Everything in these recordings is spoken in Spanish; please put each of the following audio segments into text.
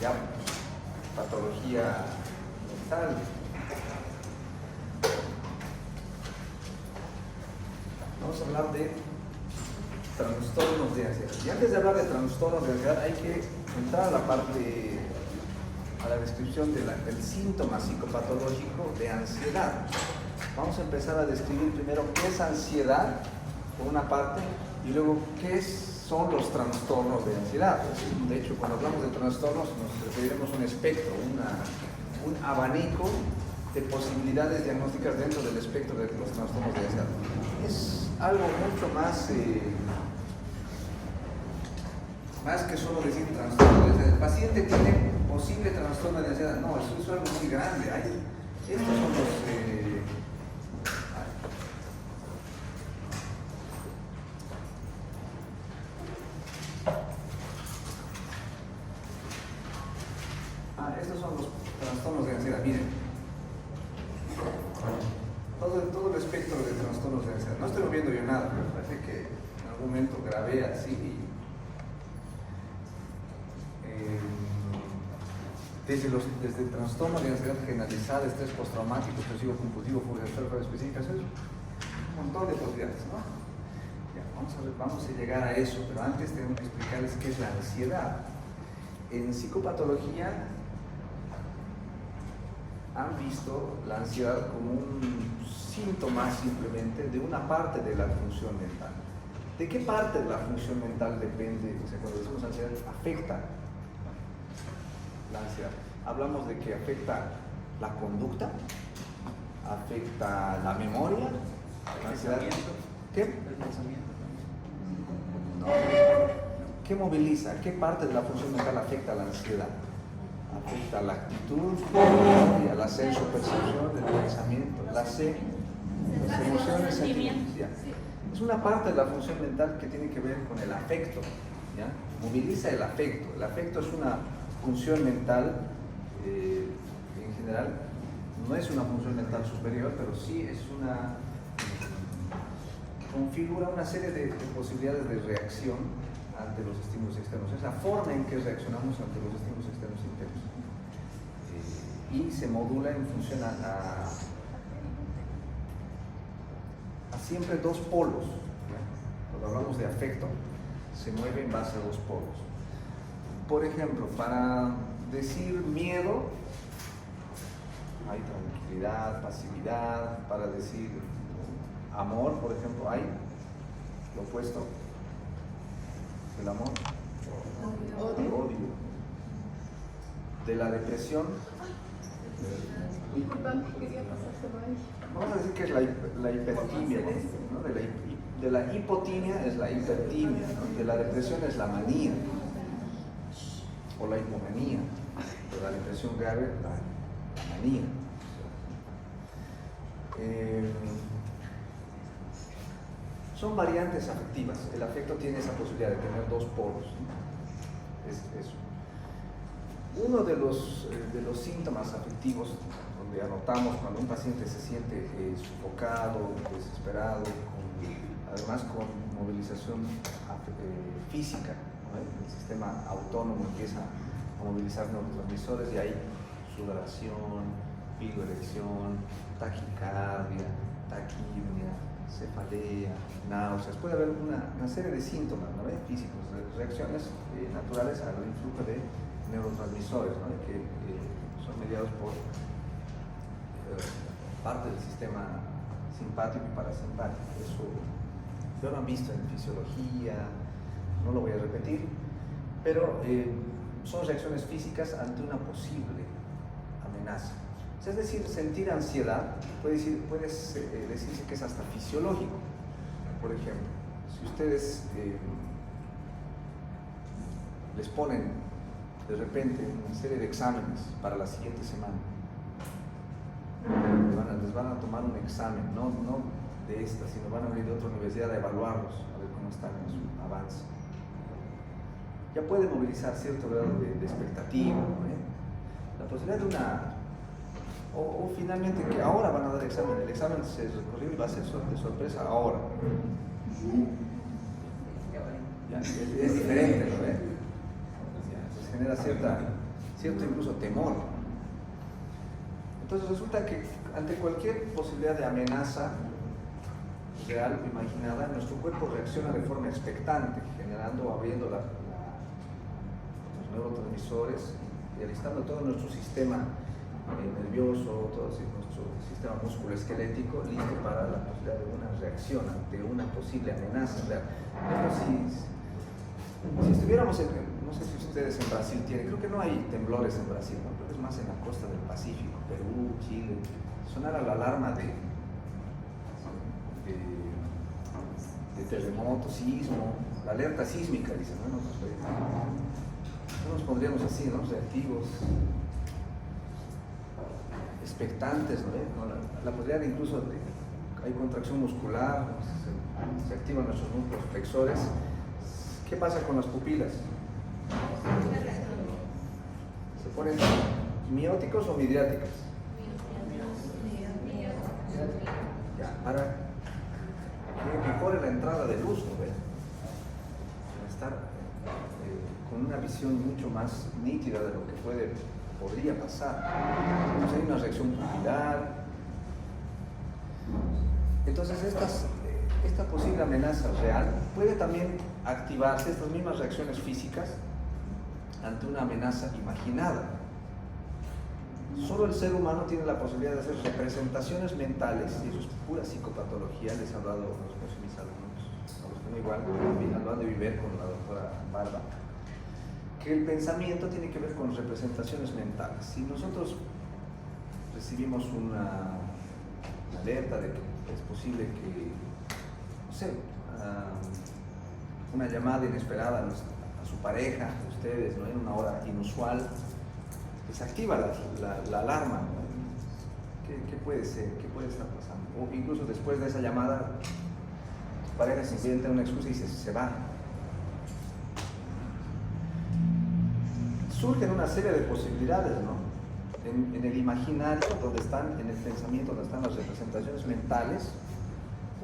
ya patología mental. Vamos a hablar de trastornos de ansiedad. Y antes de hablar de trastornos de ansiedad hay que entrar a la parte, a la descripción del síntoma psicopatológico de ansiedad. Vamos a empezar a describir primero qué es ansiedad, por una parte, y luego qué son los trastornos de ansiedad. De hecho, cuando hablamos de trastornos nos referiremos a un espectro, un abanico de posibilidades diagnósticas dentro del espectro de los trastornos de ansiedad. Es algo mucho más que solo decir trastorno de ansiedad. El paciente tiene posible trastorno de ansiedad. No, eso es algo muy grande. Estos son los... estos son los trastornos de ansiedad. Miren, todo el espectro de trastornos de ansiedad. No estoy moviendo yo nada, pero parece que en algún momento grabé así. Desde trastorno de ansiedad generalizada, estrés postraumático, obsesivo compulsivo, fobia específica, eso es un montón de posibilidades, ¿no? Ya, vamos a llegar a eso, pero antes tenemos que explicarles qué es la ansiedad. En psicopatología han visto la ansiedad como un síntoma simplemente de una parte de la función mental. ¿De qué parte de la función mental depende? O sea, cuando decimos ansiedad, afecta la ansiedad. Hablamos de que afecta la conducta, afecta la memoria, la ansiedad. ¿Qué? El pensamiento también. No. ¿Qué moviliza? ¿Qué parte de la función mental afecta la ansiedad? Afecta la actitud, la memoria, la senso-percepción, el pensamiento, las emociones, sentimientos. ¿Ya? Es una parte de la función mental que tiene que ver con el afecto. ¿Ya? Moviliza el afecto. El afecto es una función mental, en general, no es una función mental superior, pero sí es configura una serie de posibilidades de reacción ante los estímulos externos. Es la forma en que reaccionamos ante los estímulos externos e internos. Y se modula en función a siempre dos polos. ¿Ya? Cuando hablamos de afecto, se mueve en base a dos polos. Por ejemplo, para decir miedo, hay tranquilidad, pasividad. Para decir amor, por ejemplo, hay lo opuesto del amor, odio. De la depresión, vamos a decir que es la hipertimia, ¿no? De la hipotimia es la hipertimia, ¿no? De la depresión es la manía o la hipomanía. De la depresión grave, la manía. Son variantes afectivas. El afecto tiene esa posibilidad de tener dos polos, ¿no? Es eso. Uno de los síntomas afectivos, donde anotamos cuando un paciente se siente sofocado, desesperado, además con movilización física, ¿no? El sistema autónomo empieza a movilizar neurotransmisores y hay sudoración, piloerección, taquicardia, taquipnea, cefalea, náuseas. Puede haber una serie de síntomas, ¿no? Físicos, reacciones naturales al influjo de neurotransmisores, ¿no? Que son mediados por parte del sistema simpático y parasimpático. Eso ya lo han visto en fisiología, no lo voy a repetir, pero son reacciones físicas ante una posible amenaza. Es decir, sentir ansiedad puede decirse que es hasta fisiológico. Por ejemplo, si ustedes les ponen de repente una serie de exámenes para la siguiente semana, les van a tomar un examen, no de esta, sino van a venir de otra universidad a evaluarlos, a ver cómo están en su avance. Ya puede movilizar cierto grado de expectativa, ¿no? La posibilidad de o finalmente que ahora van a dar examen, el examen se recorrió y va a ser de sorpresa ahora. Ya, es diferente, ¿no? Se genera cierto incluso temor. Entonces resulta que ante cualquier posibilidad de amenaza real o imaginada, nuestro cuerpo reacciona de forma expectante, generando, abriendo los neurotransmisores y alistando todo nuestro sistema nervioso, todo nuestro sistema musculoesquelético listo para la posibilidad de una reacción ante una posible amenaza real. Si estuviéramos no sé si ustedes en Brasil tienen, creo que no hay temblores en Brasil, ¿no? Creo que es más en la costa del Pacífico, Perú, Chile. Sonara la alarma de terremoto, sismo, la alerta sísmica, dicen, ¿no? No nos pondríamos así, ¿no? Reactivos, expectantes, ¿no? La posibilidad incluso de hay contracción muscular, se activan nuestros músculos flexores. ¿Qué pasa con las pupilas? ¿Se ponen mióticos o midriáticas? Ya, para que mejore la entrada de luz, ¿no? Para estar con una visión mucho más nítida de lo que podría pasar. Entonces hay una reacción pupilar. Entonces esta posible amenaza real puede también activarse, estas mismas reacciones físicas, ante una amenaza imaginada. Solo el ser humano tiene la posibilidad de hacer representaciones mentales, y eso es pura psicopatología. Les he hablado a mis alumnos, a los que no igual, hablando de vivir con la doctora Barba, que el pensamiento tiene que ver con representaciones mentales. Si nosotros recibimos una alerta de que es posible que, no sé, una llamada inesperada a su pareja, a ustedes, ¿no? En una hora inusual, pues activa la alarma, ¿no? ¿Qué puede ser? ¿Qué puede estar pasando? O incluso después de esa llamada, tu pareja se inventa una excusa y se va. Surgen una serie de posibilidades, ¿no? En el imaginario, donde están, en el pensamiento, donde están las representaciones mentales,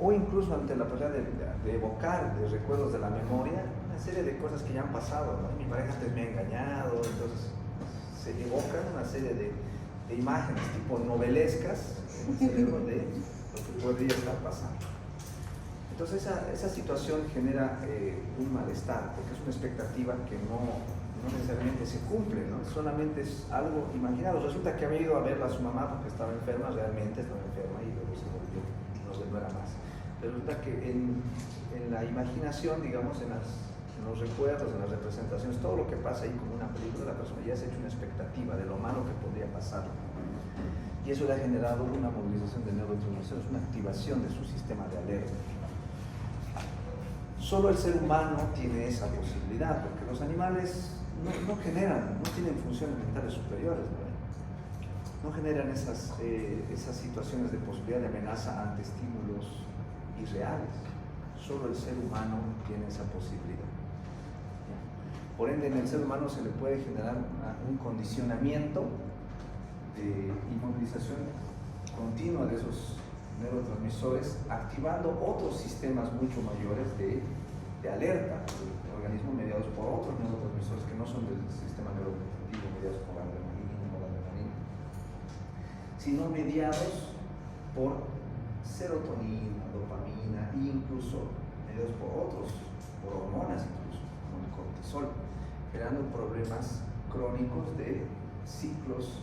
o incluso ante la posibilidad de evocar de recuerdos de la memoria, una serie de cosas que ya han pasado, ¿no? Mi pareja antes me ha engañado, entonces se evocan una serie de imágenes tipo novelescas en el cerebro de lo que podría estar pasando. Entonces esa situación genera un malestar, porque es una expectativa que no necesariamente se cumple, ¿no? Solamente es algo imaginado. Resulta que había ido a verla a su mamá porque estaba enferma, realmente estaba enferma y luego se volvió, no era más. Pero resulta que en la imaginación, digamos, en los recuerdos, en las representaciones, todo lo que pasa ahí como una película, la persona ya se ha hecho una expectativa de lo malo que podría pasar. Y eso le ha generado una movilización de neurotransmisores, una activación de su sistema de alerta. Solo el ser humano tiene esa posibilidad, porque los animales no generan, no tienen funciones mentales superiores, no generan esas situaciones de posibilidad de amenaza ante estímulos irreales. Solo el ser humano tiene esa posibilidad. Por ende, en el ser humano se le puede generar un condicionamiento de inmovilización continua de esos neurotransmisores, activando otros sistemas mucho mayores de alerta del organismo, mediados por otros neurotransmisores que no son del sistema neuroprotectivo, mediados por adrenalina, sino mediados por serotonina, dopamina e incluso mediados por hormonas, incluso como el cortisol, generando problemas crónicos de ciclos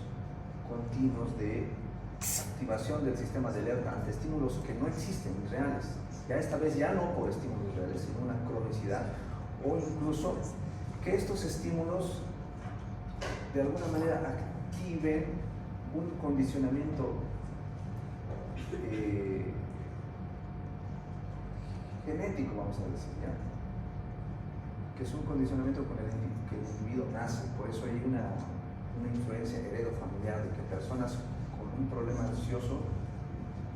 continuos de activación del sistema de alerta ante estímulos que no existen, reales. Ya esta vez ya no por estímulos reales, sino una cronicidad, o incluso que estos estímulos de alguna manera activen un condicionamiento genético, vamos a decir, ¿ya? Que es un condicionamiento con el que el individuo nace. Por eso hay una influencia heredofamiliar de que personas con un problema ansioso,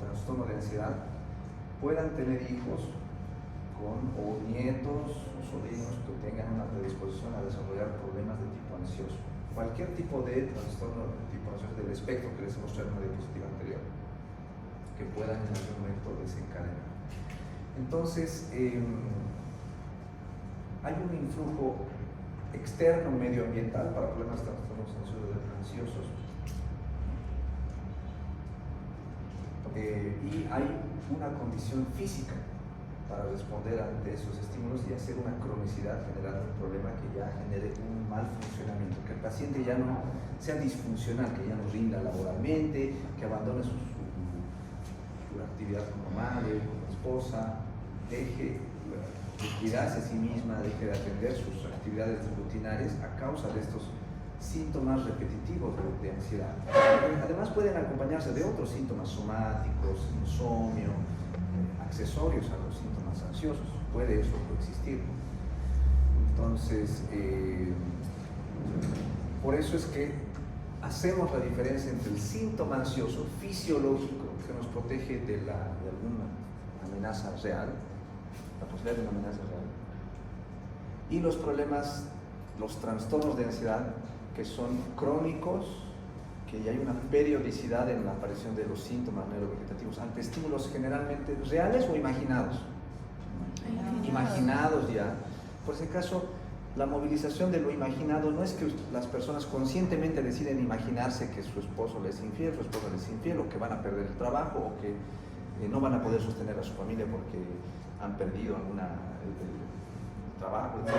trastorno de ansiedad, puedan tener hijos o nietos o sobrinos que tengan una predisposición a desarrollar problemas de tipo ansioso. Cualquier tipo de trastorno de tipo ansioso del espectro que les he mostrado en una diapositiva anterior, que puedan en algún momento desencadenar. Entonces, hay un influjo externo medioambiental para problemas de trastornos ansiosos y hay una condición física para responder ante esos estímulos y hacer una cronicidad, generando un problema que ya genere un mal funcionamiento, que el paciente ya no sea disfuncional, que ya no rinda laboralmente, que abandone su actividad como madre, como esposa, deje de cuidarse a sí misma, deje de atender sus actividades rutinarias a causa de estos síntomas repetitivos de ansiedad. Además pueden acompañarse de otros síntomas somáticos, insomnio, accesorios a los síntomas ansiosos. Puede eso coexistir. Entonces, por eso es que hacemos la diferencia entre el síntoma ansioso fisiológico que nos protege de alguna amenaza real, la posibilidad de una amenaza real, y los problemas, los trastornos de ansiedad que son crónicos, que ya hay una periodicidad en la aparición de los síntomas neurovegetativos ante estímulos generalmente reales o imaginados. Imaginados ya. Por ese caso, la movilización de lo imaginado no es que las personas conscientemente deciden imaginarse que su esposo les es infiel, su esposa les es infiel, o que van a perder el trabajo, o que no van a poder sostener a su familia porque han perdido el trabajo, etc.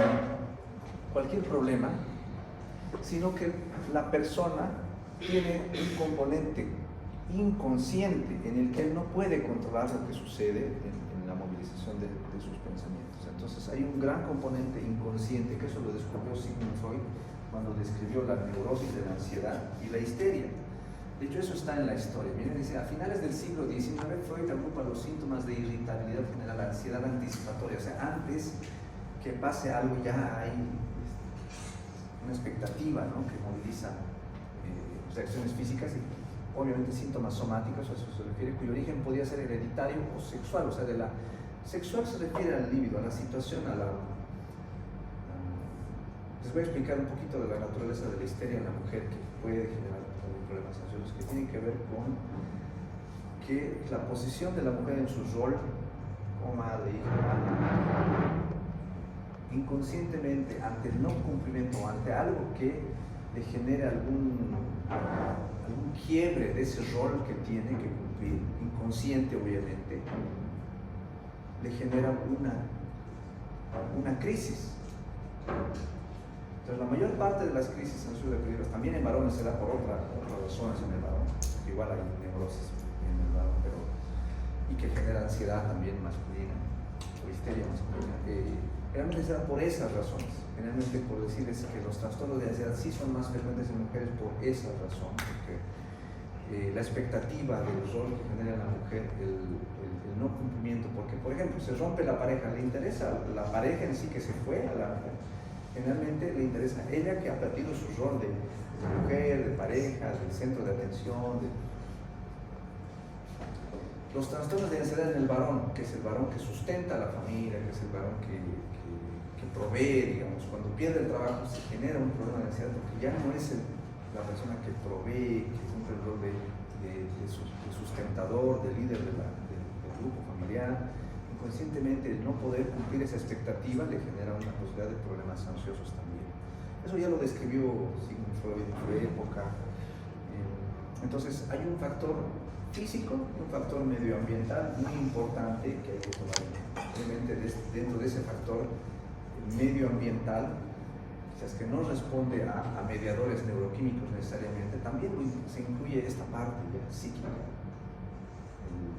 Cualquier problema, sino que la persona tiene un componente inconsciente en el que él no puede controlar lo que sucede en la movilización de sus pensamientos. Entonces hay un gran componente inconsciente, que eso lo descubrió Sigmund Freud cuando describió la neurosis de la ansiedad y la histeria. De hecho, eso está en la historia. Miren, dice, a finales del siglo XIX, Freud agrupa los síntomas de irritabilidad general, ansiedad anticipatoria, o sea, antes que pase algo ya hay una expectativa, ¿no?, que moviliza reacciones físicas y obviamente síntomas somáticos, a eso se refiere, cuyo origen podía ser hereditario o sexual, o sea, sexual se refiere al líbido, a la situación, les voy a explicar un poquito de la naturaleza de la histeria en la mujer que puede generar problemas ansiosos, que tienen que ver con que la posición de la mujer en su rol como madre, hija, inconscientemente ante el no cumplimiento, ante algo que le genere algún quiebre de ese rol que tiene que cumplir, inconsciente obviamente, le genera una crisis. Entonces la mayor parte de las crisis ansioso-depresivas, también en varones se da por otras razones en el varón, igual hay neurosis en el varón, y que genera ansiedad también masculina, o histeria masculina, realmente se da por esas razones. Generalmente, por decirles que los trastornos de ansiedad sí son más frecuentes en mujeres por esa razón, porque la expectativa del rol que genera en la mujer, el no cumplimiento, porque por ejemplo se rompe la pareja, le interesa la pareja en sí que se fue a la mujer, generalmente le interesa a ella que ha perdido su rol de mujer, de pareja, del centro de atención. Los trastornos de ansiedad en el varón, que es el varón que sustenta a la familia, que es el varón que provee, digamos, cuando pierde el trabajo se genera un problema de ansiedad porque ya no es la persona que provee, que cumple el rol de sustentador, de líder del grupo familiar. Inconscientemente el no poder cumplir esa expectativa le genera una posibilidad de problemas ansiosos también. Eso ya lo describió Sigmund Freud en su época. Entonces hay un factor físico y un factor medioambiental muy importante que hay que tomar en cuenta. Obviamente dentro de ese factor medioambiental, quizás que no responde a mediadores neuroquímicos necesariamente, también se incluye esta parte ya psíquica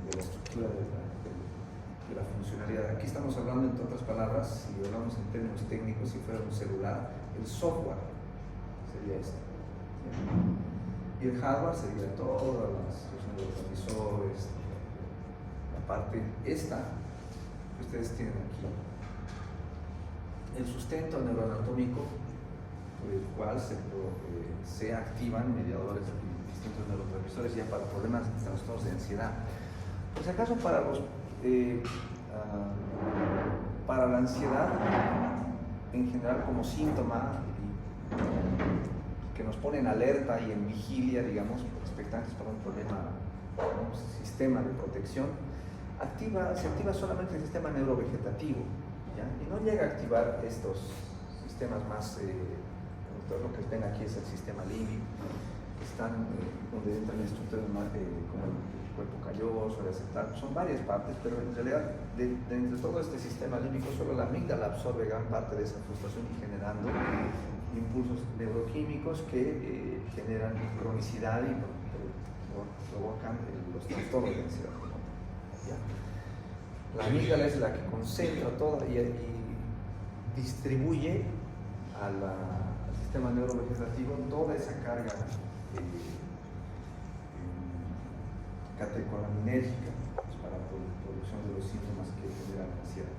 de la estructura de la funcionalidad. Aquí estamos hablando, entre otras palabras, si hablamos en términos técnicos, si fuera un celular, el software sería este, y el hardware sería todos los neurotransmisores, la parte esta que ustedes tienen aquí, el sustento neuroanatómico por el cual se activan mediadores de distintos neurotransmisores ya para problemas de trastornos de ansiedad. Pues acaso para la ansiedad en general como síntoma que nos pone en alerta y en vigilia, digamos, expectantes para un problema, un sistema de protección, se activa solamente el sistema neurovegetativo, ¿ya? Y no llega a activar estos sistemas más, lo que ven aquí es el sistema límbico, que están donde entran estructuras más como cuerpo calloso, de aceptar, son varias partes, pero en realidad de entre todo este sistema límbico solo la amígdala absorbe gran parte de esa frustración y generando impulsos neuroquímicos que generan cronicidad y provocan los trastornos de ansiedad. ¿Ya? La amígdala es la que concentra toda y distribuye al sistema neurovegetativo toda esa carga catecolinérgica para la producción de los síntomas que generan ansiedad.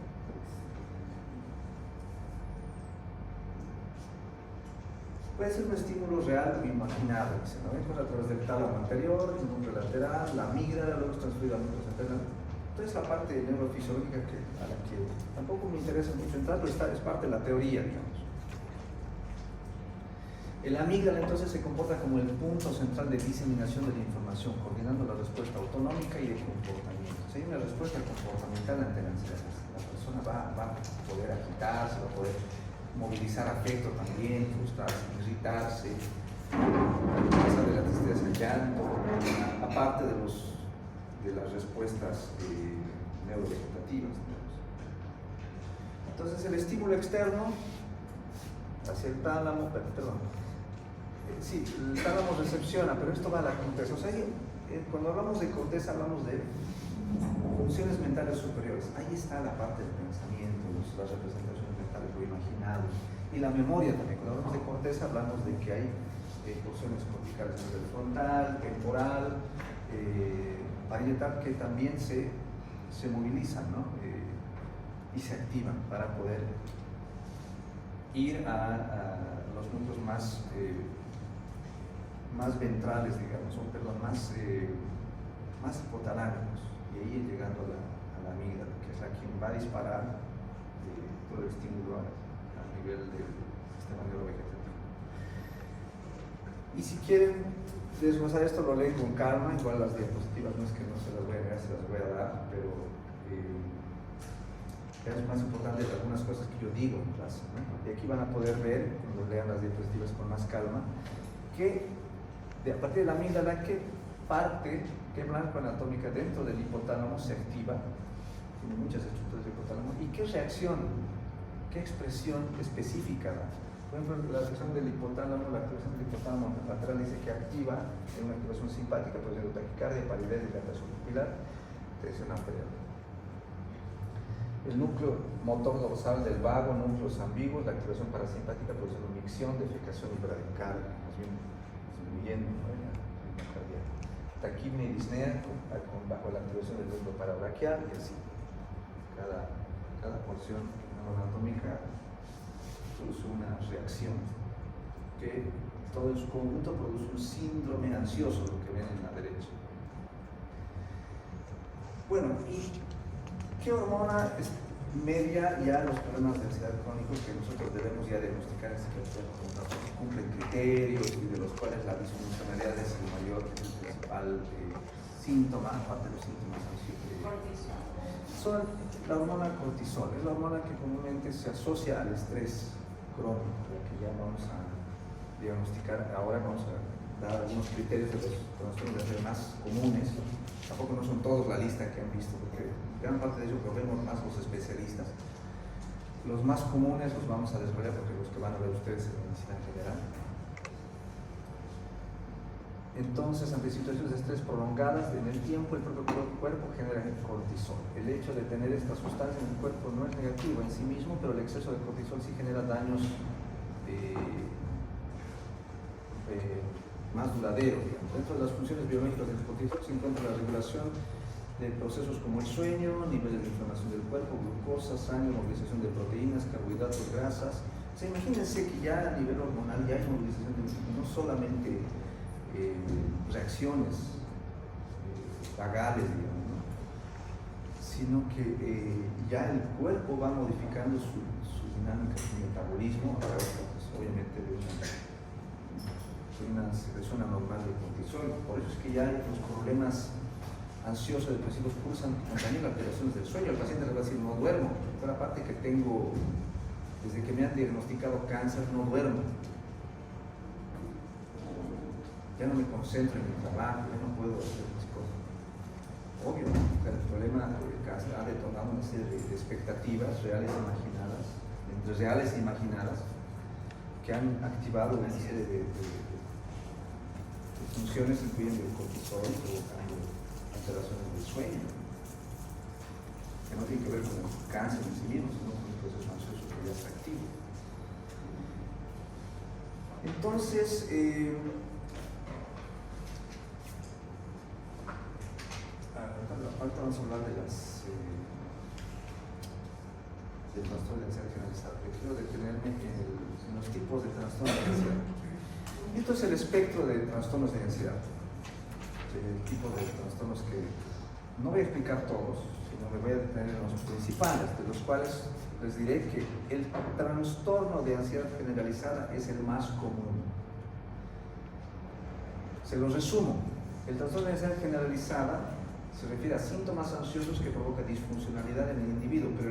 Puede ser un estímulo real o imaginado, ¿no? A través del tálamo anterior, el núcleo lateral, la amígdala, luego es transferido al núcleo central. Entonces la parte neurofisiológica a la que tampoco me interesa mucho entrar, pero es parte de la teoría, digamos. El amígdala entonces se comporta como el punto central de diseminación de la información, coordinando la respuesta autonómica y de comportamiento. Si hay una respuesta comportamental ante la ansiedad, la persona va a poder agitarse, va a poder movilizar afecto también, frustrarse, irritarse, pasar de la tristeza al llanto, aparte de las respuestas neurovegetativas. Entonces el estímulo externo hacia el tálamo, sí, el tálamo recepciona, pero esto va a la corteza. O sea, cuando hablamos de corteza hablamos de funciones mentales superiores. Ahí está la parte del pensamiento, las representaciones mentales, lo imaginado, y la memoria también. Cuando hablamos de corteza hablamos de que hay porciones corticales a nivel frontal, temporal, parietal, que también se movilizan, ¿no? Y se activan para poder ir a los núcleos más ventrales, digamos, más hipotalámicos, y ahí llegando a la amígdala, que es la que va a disparar todo el estímulo a nivel del sistema neurovegetativo. Y si quieren desglosar esto, lo leen con calma. Igual las diapositivas no es que no se las voy a dar, se las voy a dar, pero es más importante de algunas cosas que yo digo en clase, ¿no? Y aquí van a poder ver, cuando lean las diapositivas con más calma, que a partir de la amígdala, qué parte, qué blanco anatómica dentro del hipotálamo se activa, tiene muchas estructuras del hipotálamo, y qué reacción, qué expresión específica da. Por ejemplo, la activación del hipotálamo lateral dice que activa en una activación simpática, produciendo taquicardia, palidez, dilatación pupilar, tensión arterial. El núcleo motor dorsal del vago, núcleos ambiguos, la activación parasimpática produciendo micción, defecación y bradicardia, más bien disminuyendo, ¿no? Taquipnea y disnea bajo la activación del núcleo parabraquial, y así. Cada porción anatómica produce una reacción que todo en su conjunto produce un síndrome ansioso, lo que ven en la derecha. Bueno, ¿y qué hormona media ya los problemas de ansiedad crónicos que nosotros debemos ya diagnosticar en psiquiatría como cumplen criterios y de los cuales la disfuncionalidad es el mayor, el principal síntoma, aparte de los síntomas ansiosos? Son la hormona cortisol, es la hormona que comúnmente se asocia al estrés crónico, la que ya vamos a diagnosticar. Ahora vamos a dar algunos criterios de los trastornos más comunes. Tampoco no son todos la lista que han visto, porque gran parte de ellos lo vemos más los especialistas. Los más comunes los vamos a desarrollar porque los que van a ver ustedes en medicina general. Entonces, ante situaciones de estrés prolongadas en el tiempo, el propio cuerpo genera cortisol. El hecho de tener esta sustancia en el cuerpo no es negativo en sí mismo, pero el exceso de cortisol sí genera daños más duraderos. Dentro de las funciones biológicas del cortisol se encuentra la regulación de procesos como el sueño, niveles de inflamación del cuerpo, glucosa, sangre, movilización de proteínas, carbohidratos, grasas. O sea, imagínense que ya a nivel hormonal ya hay movilización de no solamente reacciones vagales, digamos, ¿no? Sino que ya el cuerpo va modificando su dinámica, su metabolismo, a través, pues, obviamente, de una secreción anormal de cortisol. Por eso es que ya los problemas ansiosos, depresivos cursan también las alteraciones del sueño. El paciente le va a decir: no duermo, por la parte que tengo, desde que me han diagnosticado cáncer, no duermo. Ya no me concentro en mi trabajo, ya no puedo hacer mis cosas. obvio, el problema ha detonado una serie de expectativas reales e imaginadas, entre reales e imaginadas, que han activado una serie de funciones, incluyendo el cortisol, provocando alteraciones del sueño, que no tienen que ver con el cáncer en sí mismo, sino con el proceso ansioso que ya está activo. Entonces, ahorita vamos a hablar de del trastorno de ansiedad generalizada. Quiero detenerme en los tipos de trastornos de ansiedad. Esto es el espectro de trastornos de ansiedad, el tipo de trastornos que no voy a explicar todos, sino me voy a detener en los principales, de los cuales les diré que el trastorno de ansiedad generalizada es el más común. Se los resumo. El trastorno de ansiedad generalizada se refiere a síntomas ansiosos que provocan disfuncionalidad en el individuo, pero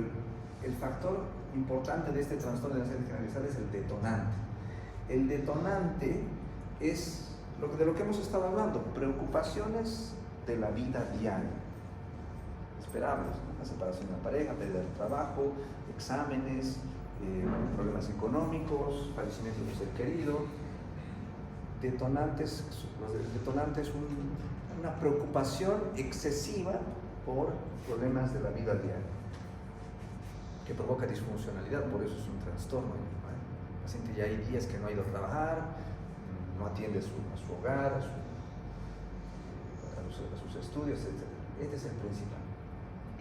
el factor importante de este trastorno de ansiedad generalizada es el detonante. El detonante es de lo que hemos estado hablando, preocupaciones de la vida diaria, esperables, ¿no? La separación de la pareja, pérdida del trabajo, exámenes, problemas económicos, fallecimiento de un ser querido. Detonantes una preocupación excesiva por problemas de la vida diaria, que provoca disfuncionalidad, por eso es un trastorno. El paciente ya hay días que no ha ido a trabajar, no atiende a su hogar, a sus estudios, etc. Este es el principal.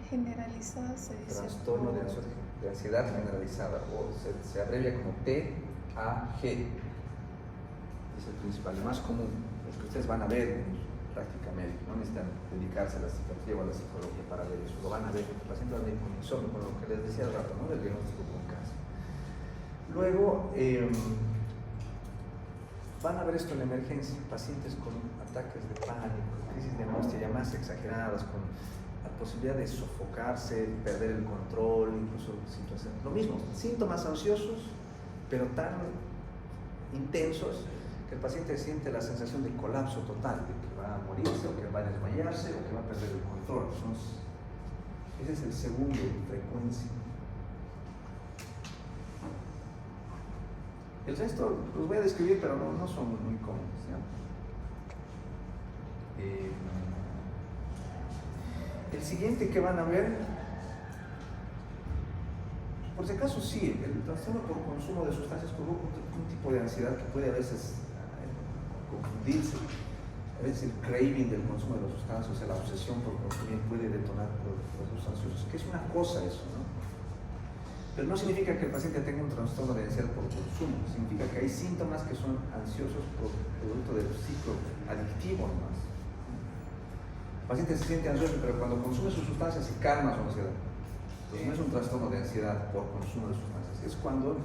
Generalizada se dice. Trastorno de ansiedad generalizada, o se abrevia como TAG. Es el principal, el más común, el que ustedes van a ver en práctica médica. No necesitan dedicarse a la psiquiatría o a la psicología para ver eso, lo van a ver. El paciente va a venir con insomnio, con lo que les decía al rato, ¿no? El diagnóstico con cáncer. Luego, van a ver esto en la emergencia, pacientes con ataques de pánico, crisis de angustia ya más exageradas, con la posibilidad de sofocarse, perder el control, incluso situaciones. Lo mismo, síntomas ansiosos, pero tan intensos que el paciente siente la sensación de colapso total, de que va a morirse, o que va a desmayarse, o que va a perder el control. Ese es el segundo en frecuencia. El resto los voy a describir, pero no son muy comunes, ¿ya? El siguiente que van a ver, por si acaso sí, el trastorno por consumo de sustancias provoca un tipo de ansiedad que puede a veces confundirse. A veces el craving del consumo de las sustancias, o sea, la obsesión por consumir, puede detonar procesos ansiosos, que es una cosa eso, ¿no? Pero no significa que el paciente tenga un trastorno de ansiedad por consumo, significa que hay síntomas que son ansiosos producto del ciclo adictivo nomás. El paciente se siente ansioso, pero cuando consume sus sustancias se calma su ansiedad. Entonces no es un trastorno de ansiedad por consumo de sustancias, es cuando,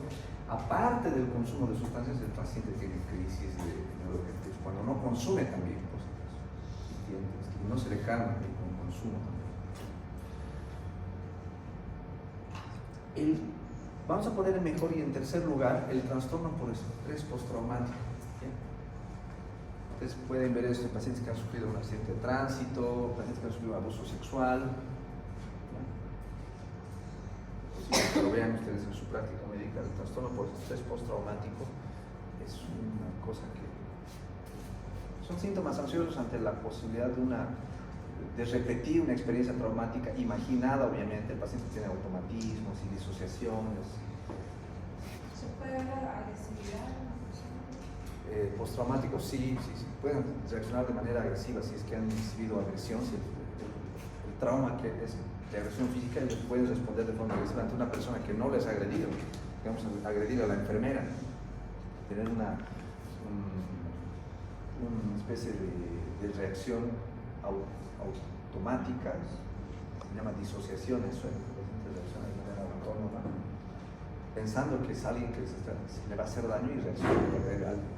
aparte del consumo de sustancias, el paciente tiene crisis de neuroquímicos, cuando no consume también, por si acaso, y no se le calma con consumo también. Vamos a poner en mejor y en tercer lugar el trastorno por estrés postraumático. Ustedes pueden ver esto en pacientes que han sufrido un accidente de tránsito, pacientes que han sufrido abuso sexual. Posiblemente que lo vean ustedes en su práctica médica. El trastorno por estrés postraumático es una cosa que son síntomas ansiosos ante la posibilidad de repetir una experiencia traumática imaginada. Obviamente el paciente tiene automatismos y disociaciones. ¿Se puede ver la agresividad? Postraumáticos sí, pueden reaccionar de manera agresiva si es que han recibido agresión, si el trauma que es de agresión física, ellos pueden responder de forma agresiva ante una persona que no les ha agredido, digamos, agredir a la enfermera, tener una especie de reacción automática, se llama disociación, eso reacciona de manera autónoma, pensando que es alguien que le va a hacer daño y reacciona de manera algo.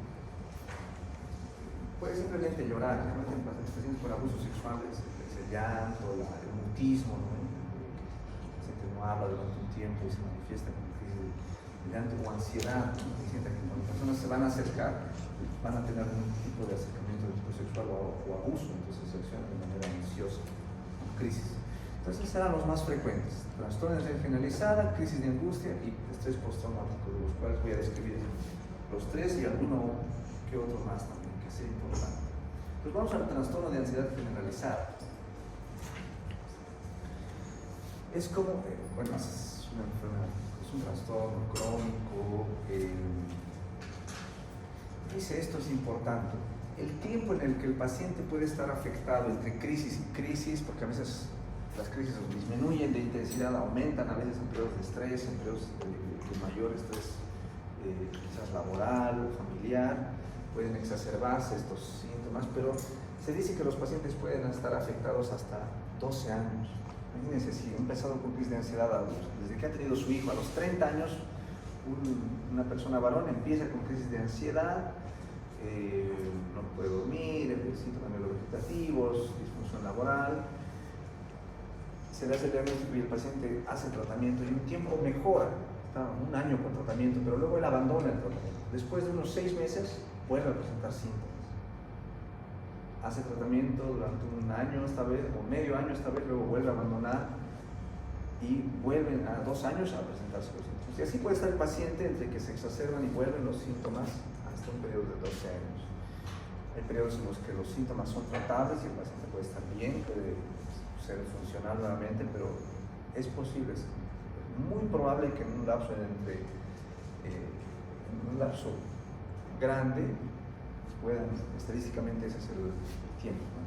Puede simplemente llorar, en pacientes con abusos sexuales, el llanto, el mutismo, ¿no? El paciente no habla durante un tiempo y se manifiesta con crisis de llanto o ansiedad, ¿no? Siente que cuando las personas se van a acercar, van a tener algún tipo de acercamiento de tipo sexual o abuso, entonces reaccionan de manera ansiosa. crisis. Entonces serán los más frecuentes: trastorno de ansiedad generalizada, crisis de angustia y estrés postraumático, de los cuales voy a describir los tres y alguno que otro más también, que sea importante. Pues vamos al trastorno de ansiedad generalizada. Es como, bueno, es una enfermedad, es un trastorno crónico. Dice, esto es importante: el tiempo en el que el paciente puede estar afectado entre crisis y crisis, porque a veces las crisis disminuyen de intensidad, aumentan a veces en periodos de estrés, en periodos de mayor estrés, quizás laboral o familiar, pueden exacerbarse estos síntomas, pero se dice que los pacientes pueden estar afectados hasta 12 años. Imagínense, si ha empezado con crisis de ansiedad desde que ha tenido su hijo a los 30 años, una persona varón empieza con crisis de ansiedad, no puede dormir, síntomas neurovegetativos, disfunción laboral. Se le hace el diagnóstico y el paciente hace tratamiento y un tiempo mejora, está un año con tratamiento, pero luego él abandona el tratamiento. Después de unos 6 meses vuelve a presentar síntomas. Hace tratamiento durante un año esta vez, o medio año esta vez, luego vuelve a abandonar y vuelven a 2 años a presentarse los síntomas. Y así puede estar el paciente entre que se exacerban y vuelven los síntomas hasta un periodo de 12 años. Hay periodos en los que los síntomas son tratables y el paciente puede estar bien, puede ser funcional nuevamente, pero es posible, es muy probable que en un lapso grande puedan, estadísticamente ese es el tiempo, ¿no?,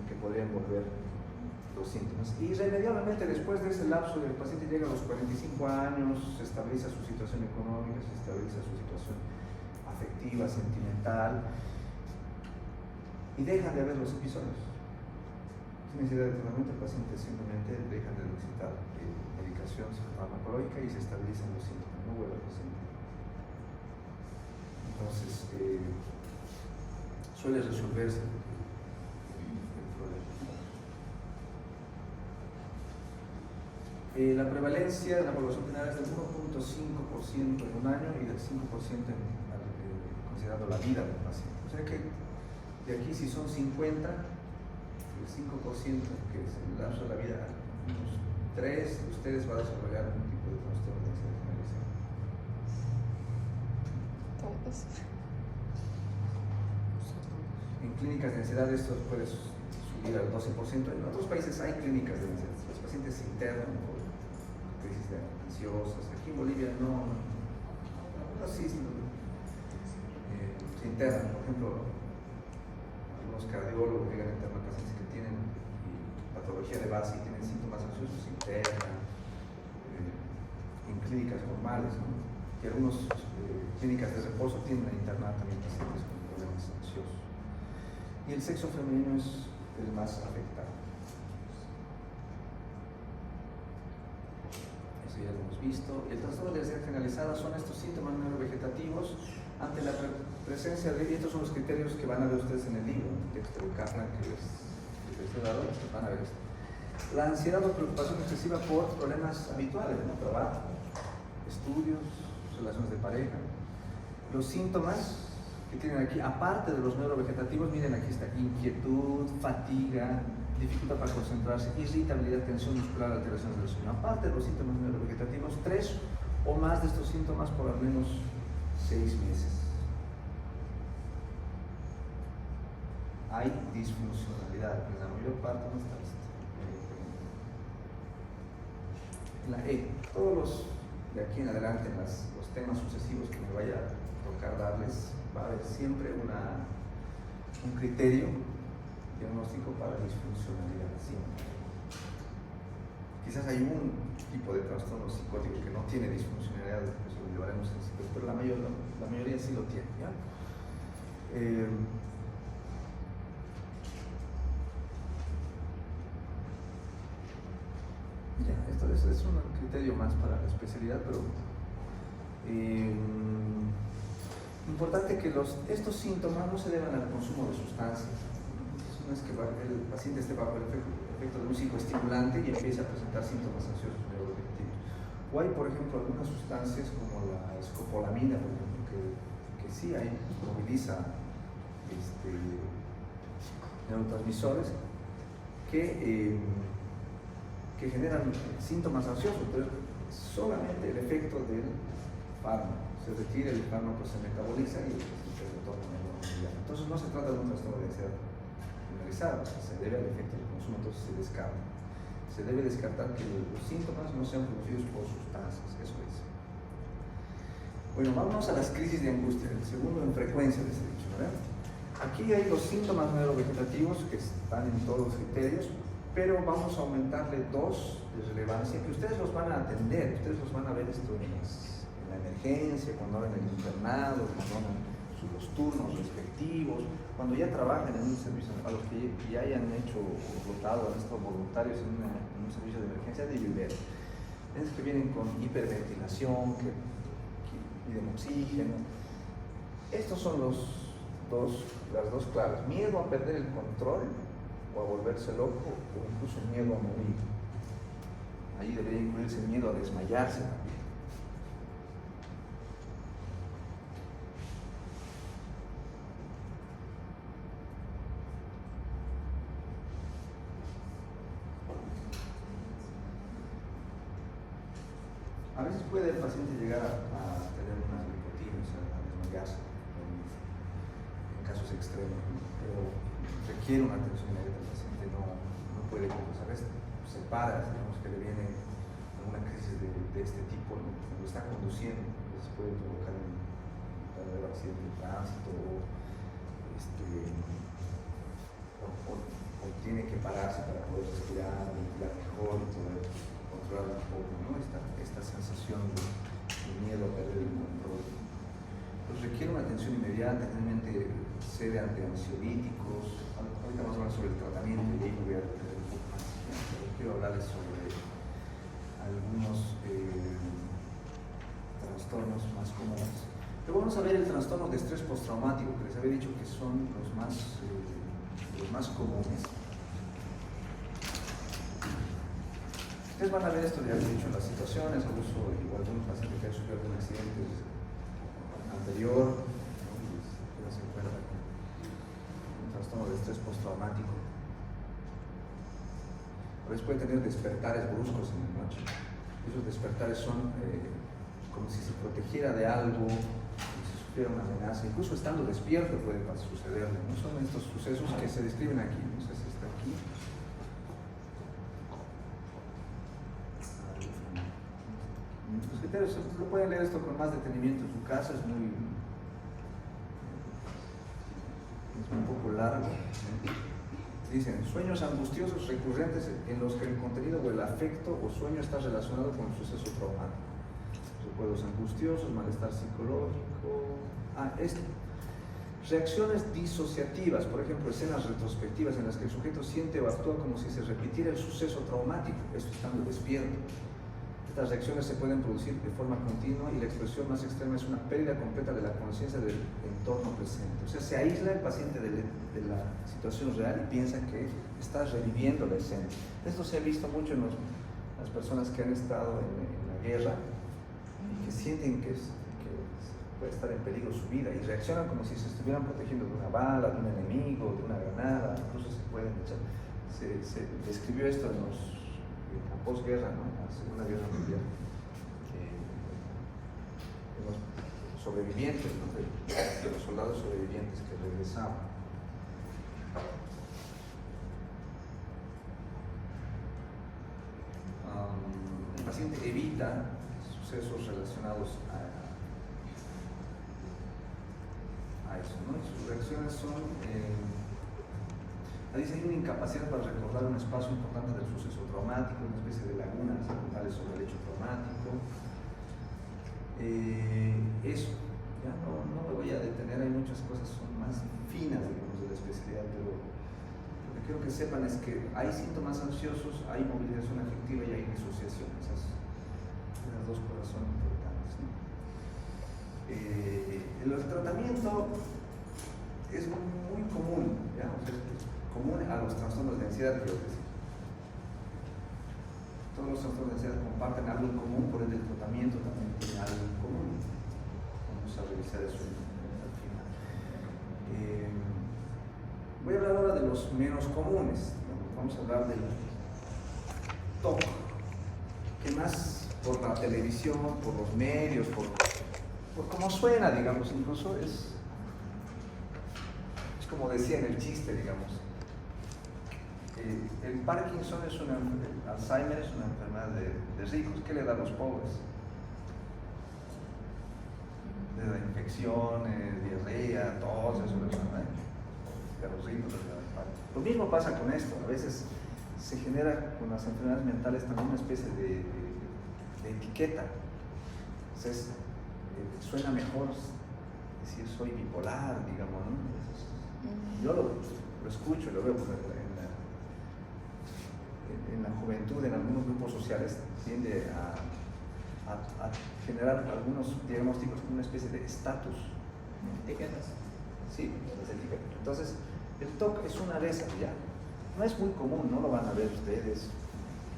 en que podrían volver los síntomas. Y irremediablemente después de ese lapso, el paciente llega a los 45 años, se estabiliza su situación económica, se estabiliza su situación afectiva, sentimental, y dejan de haber los episodios. Sin necesidad de tratamiento, el paciente simplemente deja de necesitar medicación farmacológica y se estabilizan los síntomas, no vuelve a los síntomas. Entonces, suele resolverse el problema. La prevalencia de la población general es del 1.5% en un año y del 5% considerando la vida del paciente. O sea que de aquí, si son 50, el 5%, que es el lapso de la vida, unos 3 de ustedes va a desarrollar algún tipo de trastorno de ansiedad generalizada. Todos. En clínicas de ansiedad esto puede subir al 12%. En otros países hay clínicas de ansiedad. Los pacientes se internan por crisis ansiosas. Aquí en Bolivia no sí, se internan. Por ejemplo, algunos cardiólogos llegan a internar pacientes que tienen patología de base y tienen síntomas ansiosos, se internan en clínicas normales, ¿no? Y algunas clínicas de reposo tienden a internar también pacientes con problemas ansiosos. Y el sexo femenino es el más afectado. Eso ya lo hemos visto. El trastorno de ansiedad generalizada son estos síntomas neurovegetativos ante la presencia de, y estos son los criterios que van a ver ustedes en el libro, en el texto de Kaplan que les he dado, van a ver esto. La ansiedad o preocupación excesiva por problemas habituales, ¿no? Trabajo, estudios, relaciones de pareja. Los síntomas que tienen aquí, aparte de los neurovegetativos, miren, aquí está: inquietud, fatiga, dificultad para concentrarse, irritabilidad, tensión muscular, alteraciones del sueño. Aparte de los síntomas neurovegetativos, 3 o más de estos síntomas por al menos 6 meses. Hay disfuncionalidad, en la mayor parte no está listo. La E, todos los de aquí en adelante, en los temas sucesivos que me vaya a tocar darles, va a haber siempre un criterio diagnóstico para disfuncionalidad, siempre. Quizás hay un tipo de trastorno psicótico que no tiene disfuncionalidad, eso lo llevaremos en psicología, pero la mayoría sí lo tiene, ¿ya? Esto es un criterio más para la especialidad, pero importante que estos síntomas no se deban al consumo de sustancias. No es que el paciente esté bajo el efecto de un psicoestimulante y empiece a presentar síntomas ansiosos neurovegetativos. O hay, por ejemplo, algunas sustancias como la escopolamina, por ejemplo, que sí moviliza neurotransmisores que generan síntomas ansiosos, pero solamente el efecto del fármaco. Se retira el fármaco, se metaboliza y se retorna a la normalidad. Entonces no se trata de un trastorno de ansiedad generalizado, se debe al efecto del consumo, entonces se descarta. Se debe descartar que los síntomas no sean producidos por sustancias, eso es. Bueno, vamos a las crisis de angustia, el segundo en frecuencia de este dicho, ¿verdad? Aquí hay los síntomas neurovegetativos que están en todos los criterios, pero vamos a aumentarle dos de relevancia que ustedes los van a atender, ustedes los van a ver esto en la emergencia, cuando hagan el internado, cuando hagan los turnos respectivos, cuando ya trabajen en un servicio, a los que ya hayan hecho rotado, han estado voluntarios en un servicio de emergencia, de ver. Es que vienen con hiperventilación, que piden oxígeno. Estos son las dos claves: miedo a perder el control o a volverse loco, o incluso miedo a morir. Ahí debería incluirse el miedo a desmayarse también. A veces puede el paciente llegar a tener una lipotimia, o sea, a desmayarse en casos extremos, ¿no? Pero requiere una atención inmediata. El paciente no puede compensar esto, se para, digamos que le viene una crisis de este tipo, ¿no? Cuando está conduciendo, entonces puede provocar un verdadero accidente de tránsito o tiene que pararse para poder respirar mejor y poder controlar un poco, ¿no? Esta sensación de miedo a perder el control. Pues requiere una atención inmediata, generalmente cede ante ansiolíticos. Ahorita vamos a hablar sobre el tratamiento y ahí voy a detener un poco más. Pero quiero hablarles sobre algunos trastornos más comunes. Pero vamos a ver el trastorno de estrés postraumático, que les había dicho que son los más comunes. Ustedes van a ver esto, ya les he dicho, en las situaciones, abuso o algún paciente que haya sufrido algún accidente anterior, ¿no? Se encuentra con un trastorno de estrés postraumático. A veces puede tener despertares bruscos en la noche. Esos despertares son como si se protegiera de algo, como si sufriera una amenaza, incluso estando despierto puede sucederle, ¿no? Son estos sucesos que se describen aquí, no sé si está aquí. Los criterios, lo pueden leer esto con más detenimiento en su casa, es un poco largo. Dicen: sueños angustiosos recurrentes en los que el contenido o el afecto o sueño está relacionado con un suceso traumático. Recuerdos angustiosos, malestar psicológico. Reacciones disociativas, por ejemplo, escenas retrospectivas en las que el sujeto siente o actúa como si se repitiera el suceso traumático, esto estando despierto. Estas reacciones se pueden producir de forma continua y la expresión más extrema es una pérdida completa de la conciencia del entorno presente. O sea, se aísla el paciente de la situación real y piensa que está reviviendo la escena. Esto se ha visto mucho en las personas que han estado en la guerra y que sienten que puede estar en peligro su vida y reaccionan como si se estuvieran protegiendo de una bala, de un enemigo, de una granada, incluso se pueden echar. Se describió esto en la posguerra, ¿no? En la Segunda Guerra Mundial, de los sobrevivientes, ¿no? de los soldados sobrevivientes que regresaban. El paciente evita sucesos relacionados a eso, ¿no? Sus reacciones son dice: hay una incapacidad para recordar un espacio importante del suceso traumático, una especie de lagunas mentales sobre el hecho traumático. Eso, ya no me voy a detener, hay muchas cosas son más finas, digamos, de la especialidad, pero lo que quiero que sepan es que hay síntomas ansiosos, hay movilización afectiva y hay disociación. Esas dos cosas son importantes, ¿no? El tratamiento es muy común, ¿ya? O sea, común a los trastornos de ansiedad, quiero decir. Todos los trastornos de ansiedad comparten algo en común, por ende el tratamiento también tiene algo en común. Vamos a revisar eso al final. Voy a hablar ahora de los menos comunes. Vamos vamos a hablar del TOC, que más por la televisión, por los medios, por cómo suena, digamos, incluso es como decía en el chiste, digamos. El Parkinson es el Alzheimer es una enfermedad de ricos. ¿Qué le da a los pobres? Le da infecciones, diarrea, tos, eso les da, a los ricos les da el Parkinson. Lo mismo pasa con esto. A veces se genera con las enfermedades mentales también una especie de etiqueta. Entonces, suena mejor decir soy bipolar, digamos, ¿no? Yo lo escucho, lo veo en la juventud, en algunos grupos sociales, tiende a generar algunos diagnósticos como una especie de estatus. Etiquetas. Sí, las etiquetas. Entonces, el TOC es una de esas ya. No es muy común, no lo van a ver ustedes.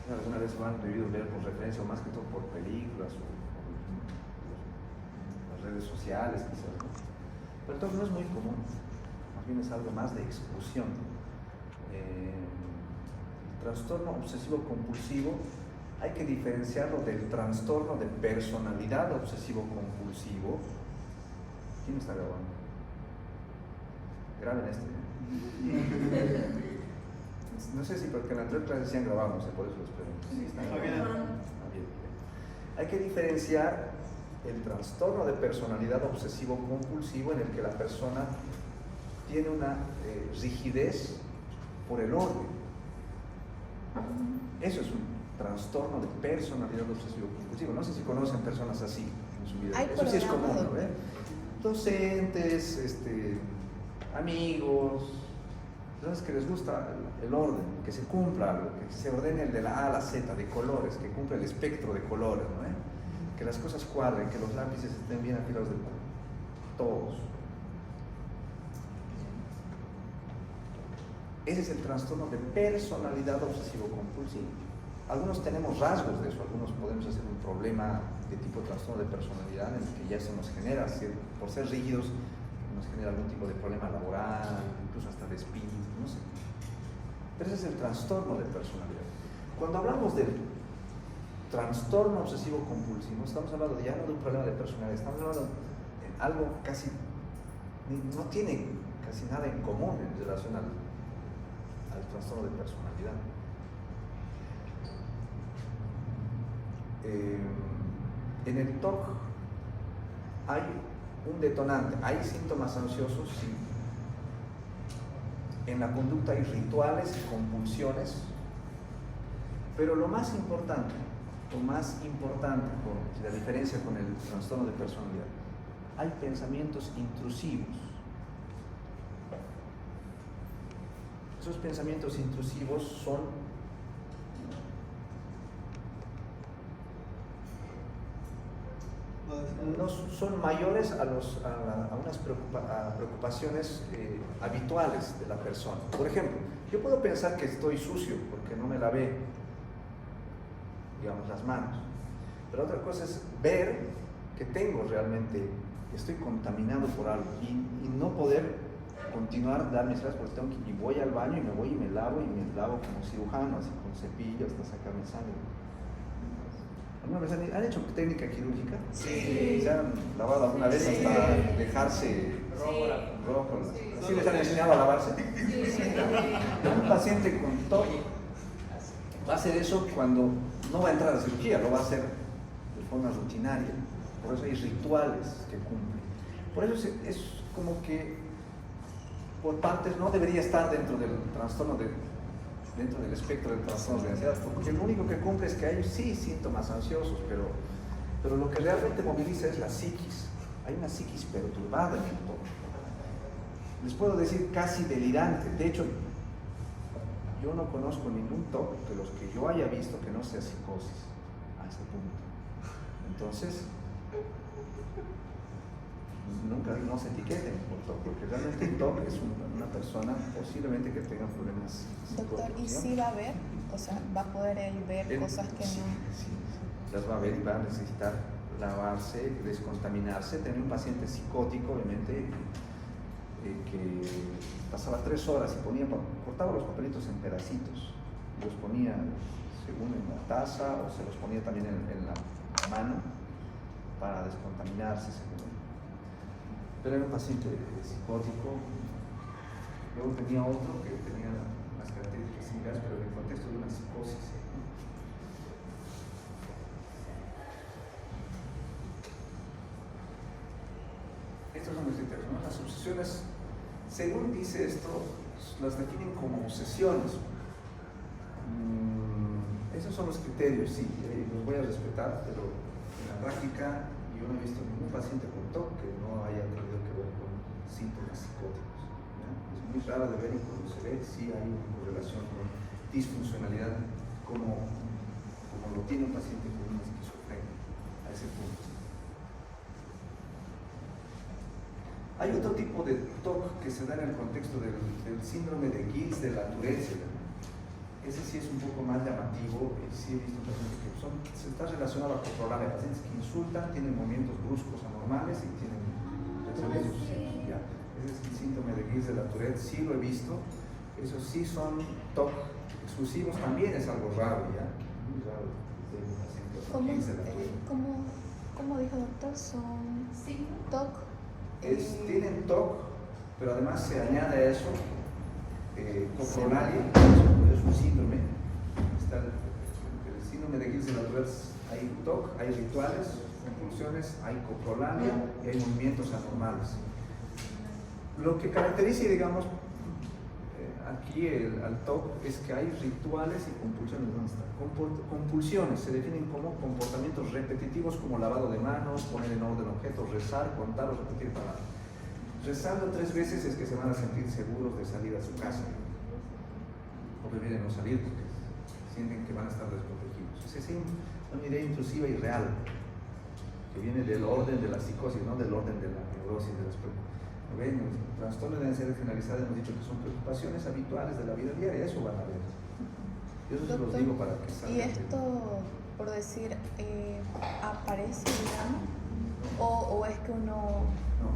Alguna vez lo han debido ver por referencia, o más que todo por películas o las redes sociales, quizás, ¿no? Pero el TOC no es muy común. Es algo más de exclusión. El trastorno obsesivo compulsivo hay que diferenciarlo del trastorno de personalidad obsesivo compulsivo. ¿Quién está grabando? Graben este. No sé si porque en la anterior clase decían grabar, no sé, por eso les pregunto. ¿Sí están grabando? Bien. Hay que diferenciar el trastorno de personalidad obsesivo compulsivo en el que la persona tiene una rigidez por el orden. Eso es un trastorno de personalidad obsesivo-compulsivo. No sé si conocen personas así en su vida. Eso sí es común, ¿no? Docentes, amigos, personas que les gusta el orden, que se cumpla algo, que se ordene el de la A a la Z, de colores, que cumpla el espectro de colores, ¿no? Que las cosas cuadren, que los lápices estén bien afilados de todos. Ese es el trastorno de personalidad obsesivo-compulsivo. Algunos tenemos rasgos de eso, algunos podemos hacer un problema de tipo trastorno de personalidad en el que ya se nos genera, por ser rígidos, nos genera algún tipo de problema laboral, incluso hasta despido, no sé. Pero ese es el trastorno de personalidad. Cuando hablamos del trastorno obsesivo-compulsivo, estamos hablando ya no de un problema de personalidad, estamos hablando de algo casi, no tiene casi nada en común en relación al trastorno de personalidad. En el TOC hay un detonante, hay síntomas ansiosos, sí. En la conducta hay rituales y compulsiones, pero lo más importante, la diferencia con el trastorno de personalidad, hay pensamientos intrusivos. Esos pensamientos intrusivos son mayores a unas preocupaciones habituales de la persona. Por ejemplo, yo puedo pensar que estoy sucio porque no me lavé, digamos, las manos, pero otra cosa es ver que estoy contaminado por algo y no poder continuar, dar mis clases porque y voy al baño y me voy y me lavo como cirujano, así con cepillo hasta sacarme sangre. ¿Alguna vez han hecho técnica quirúrgica? Sí. ¿Se han lavado alguna vez hasta dejarse rojo? ¿Así les han enseñado a lavarse? Sí. Un paciente con TOC va a hacer eso cuando no va a entrar a cirugía, lo va a hacer de forma rutinaria. Por eso hay rituales que cumplen. Por eso es como que por partes no debería estar dentro del trastorno dentro del espectro del trastorno de ansiedad, porque lo único que cumple es que hay sí síntomas ansiosos, pero lo que realmente moviliza es la psiquis. Hay una psiquis perturbada en el TOC. Les puedo decir casi delirante. De hecho, yo no conozco ningún TOC de los que yo haya visto que no sea psicosis a ese punto. Entonces, nunca no se etiqueten por TOC, porque realmente el TOC es una persona posiblemente que tenga problemas psicológicos. Doctor, ¿y si va a ver? O sea, ¿va a poder él ver cosas que sí, no? Sí, las va a ver y va a necesitar lavarse, descontaminarse, tener un paciente psicótico, obviamente, que está pasaba 3 horas y cortaba los papelitos en pedacitos, los ponía según en la taza o se los ponía también en la mano para descontaminarse, según. Pero era un paciente psicótico. Luego tenía otro que tenía unas características similares, pero en el contexto de una psicosis. Estos son los criterios, ¿no? Las obsesiones, según dice esto, las definen como obsesiones. Esos son los criterios, sí, los voy a respetar, pero en la práctica yo no he visto ningún paciente con TOC que no haya tenido que ver con síntomas psicóticos, ¿ya? Es muy raro de ver y cuando se ve sí hay una correlación con disfuncionalidad como lo tiene un paciente con una esquizofrenia, a ese punto. Hay otro tipo de TOC que se da en el contexto del síndrome de Gilles de la Tourette. Ese sí es un poco más llamativo, sí he visto pacientes que se está relacionado a coprolalia, pacientes que insultan, tienen movimientos bruscos anormales y tienen pensamientos suicidios, ¿ya? Ese es el síndrome de Gilles de la Tourette, sí lo he visto, esos sí son TOC exclusivos, también es algo raro, ¿ya? Muy raro de un paciente con Gilles de la Tourette. ¿Cómo dijo doctor? Son TOC. Tienen TOC, pero además se añade a eso coprolalia, es un síndrome. Está el síndrome de Gilles de la Tourette, hay TOC, hay rituales, compulsiones, hay coprolalia y hay movimientos anormales. Lo que caracteriza, digamos, aquí al TOC es que hay rituales y compulsiones. ¿Dónde está? Compulsiones se definen como comportamientos repetitivos como lavado de manos, poner en orden objetos, rezar, contar o repetir palabras. Rezando 3 veces es que se van a sentir seguros de salir a su casa, o prefieren no salir porque sienten que van a estar desprotegidos. Esa es una idea intrusiva y real, que viene del orden de la psicosis, no del orden de la neurosis, de las preocupaciones. El trastorno de ansiedad generalizada hemos dicho que son preocupaciones habituales de la vida diaria, eso van a ver. Yo eso se los digo para que salgan. ¿Y esto, por decir, aparece, digamos? ¿O es que uno...? No.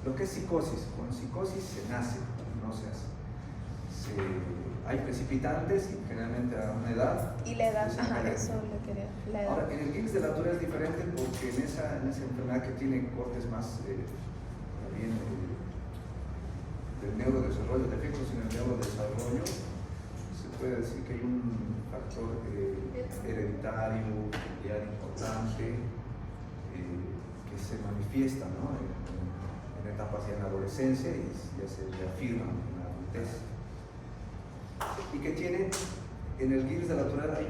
Lo que es psicosis, con psicosis se nace, no se hace. Hay precipitantes y generalmente a una edad. Y la edad, eso lo quería. La edad. Ahora, en el Gilles de la Tourette es diferente porque en esa enfermedad que tiene cortes más también del neurodesarrollo, defectos en el neurodesarrollo, se puede decir que hay un factor hereditario, familiar importante, que se manifiesta, ¿no? en etapas ya en la adolescencia y ya se reafirma en la adultez. Y que tiene, en el Gilles de la Tourette hay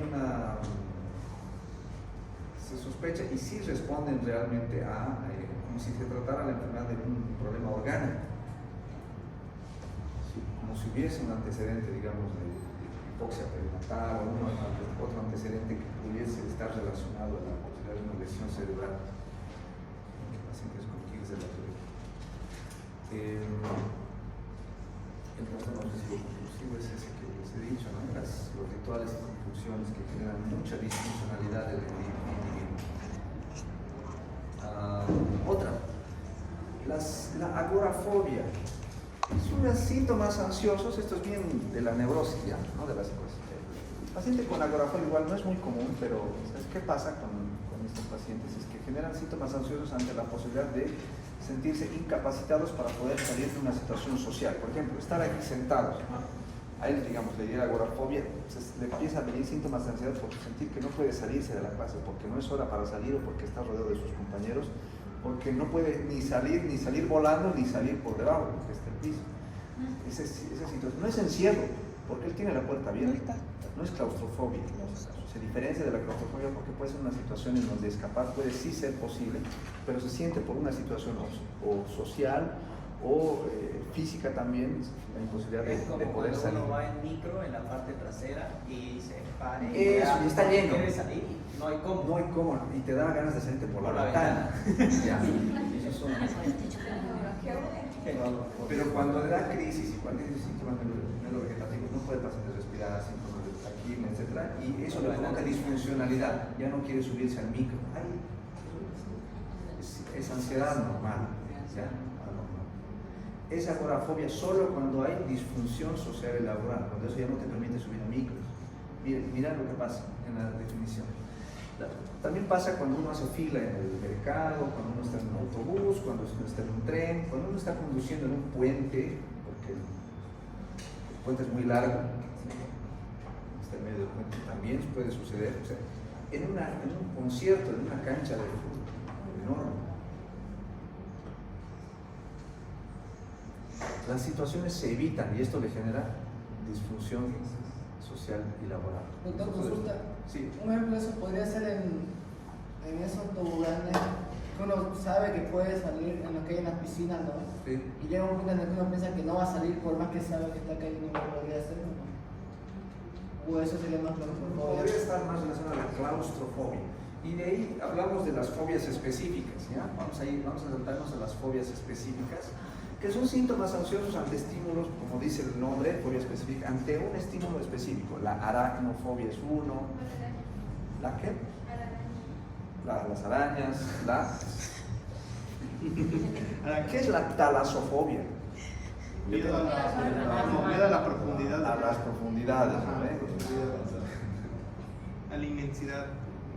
se sospecha y sí responden realmente a, como si se tratara la enfermedad de un problema orgánico, sí, como si hubiese un antecedente, digamos, de hipoxia perinatal o otro antecedente que pudiese estar relacionado a la posibilidad de una lesión cerebral en pacientes con Gilles de la Tourette. El trastorno obsesivo compulsivo es ese que les he dicho, ¿no? Los rituales y compulsiones que generan mucha disfuncionalidad del individuo. Otra, la agorafobia. Son síntomas ansiosos, esto es bien de la neurosis ya, ¿no? De la psicosis. El paciente con agorafobia igual no es muy común, pero ¿sabes qué pasa con estos pacientes? Es que generan síntomas ansiosos ante la posibilidad de sentirse incapacitados para poder salir de una situación social. Por ejemplo, estar aquí sentados, a él, digamos, le diera agorafobia, le empieza a venir síntomas de ansiedad por sentir que no puede salirse de la clase, porque no es hora para salir o porque está rodeado de sus compañeros, porque no puede ni salir volando, ni salir por debajo, porque está el piso. Esa situación no es encierro, porque él tiene la puerta abierta, no es claustrofobia. Se diferencia de la claustrofobia porque puede ser una situación en donde escapar puede sí ser posible, pero se siente por una situación o social o física también la imposibilidad de poder salir. Uno va en micro en la parte trasera y se para y está lleno. Quiere salir y no hay cómo. No hay cómo, y te da ganas de salirte por la ventana. Ya. Pero cuando le da crisis y cuando tiene síntomas neurovegetativos no puede pasar de respirar, síntomas de taquirle, etc. Y eso le provoca disfuncionalidad, ya no quiere subirse al micro. Es ansiedad normal, ¿ya? Es agorafobia solo cuando hay disfunción social y laboral, cuando eso ya no te permite subir a micros. Mira lo que pasa en la definición. También pasa cuando uno hace fila en el mercado, cuando uno está en un autobús, cuando uno está en un tren, cuando uno está conduciendo en un puente, porque el puente es muy largo, está en medio del puente, también puede suceder. O sea, en un concierto, en una cancha de fútbol enorme, las situaciones se evitan y esto le genera disfunción social y laboral. Doctor, consulta. Sí. Un ejemplo de eso podría ser en esos toboganes que uno sabe que puede salir en lo que hay en las piscinas, ¿no? Sí. Y llega un punto en el que uno piensa que no va a salir por más que sabe que está cayendo, no podría hacerlo, ¿no? O eso sería más claustrofobia. Podría estar más relacionado a la claustrofobia. Y de ahí hablamos de las fobias específicas, ¿ya? Vamos a saltarnos a las fobias específicas, que son síntomas ansiosos ante estímulos, como dice el nombre, fobia específica, ante un estímulo específico. La aracnofobia es uno. ¿La qué? Las arañas, ¿Qué es la talasofobia? Miedo a la profundidad. A las profundidades, ¿no? A la inmensidad.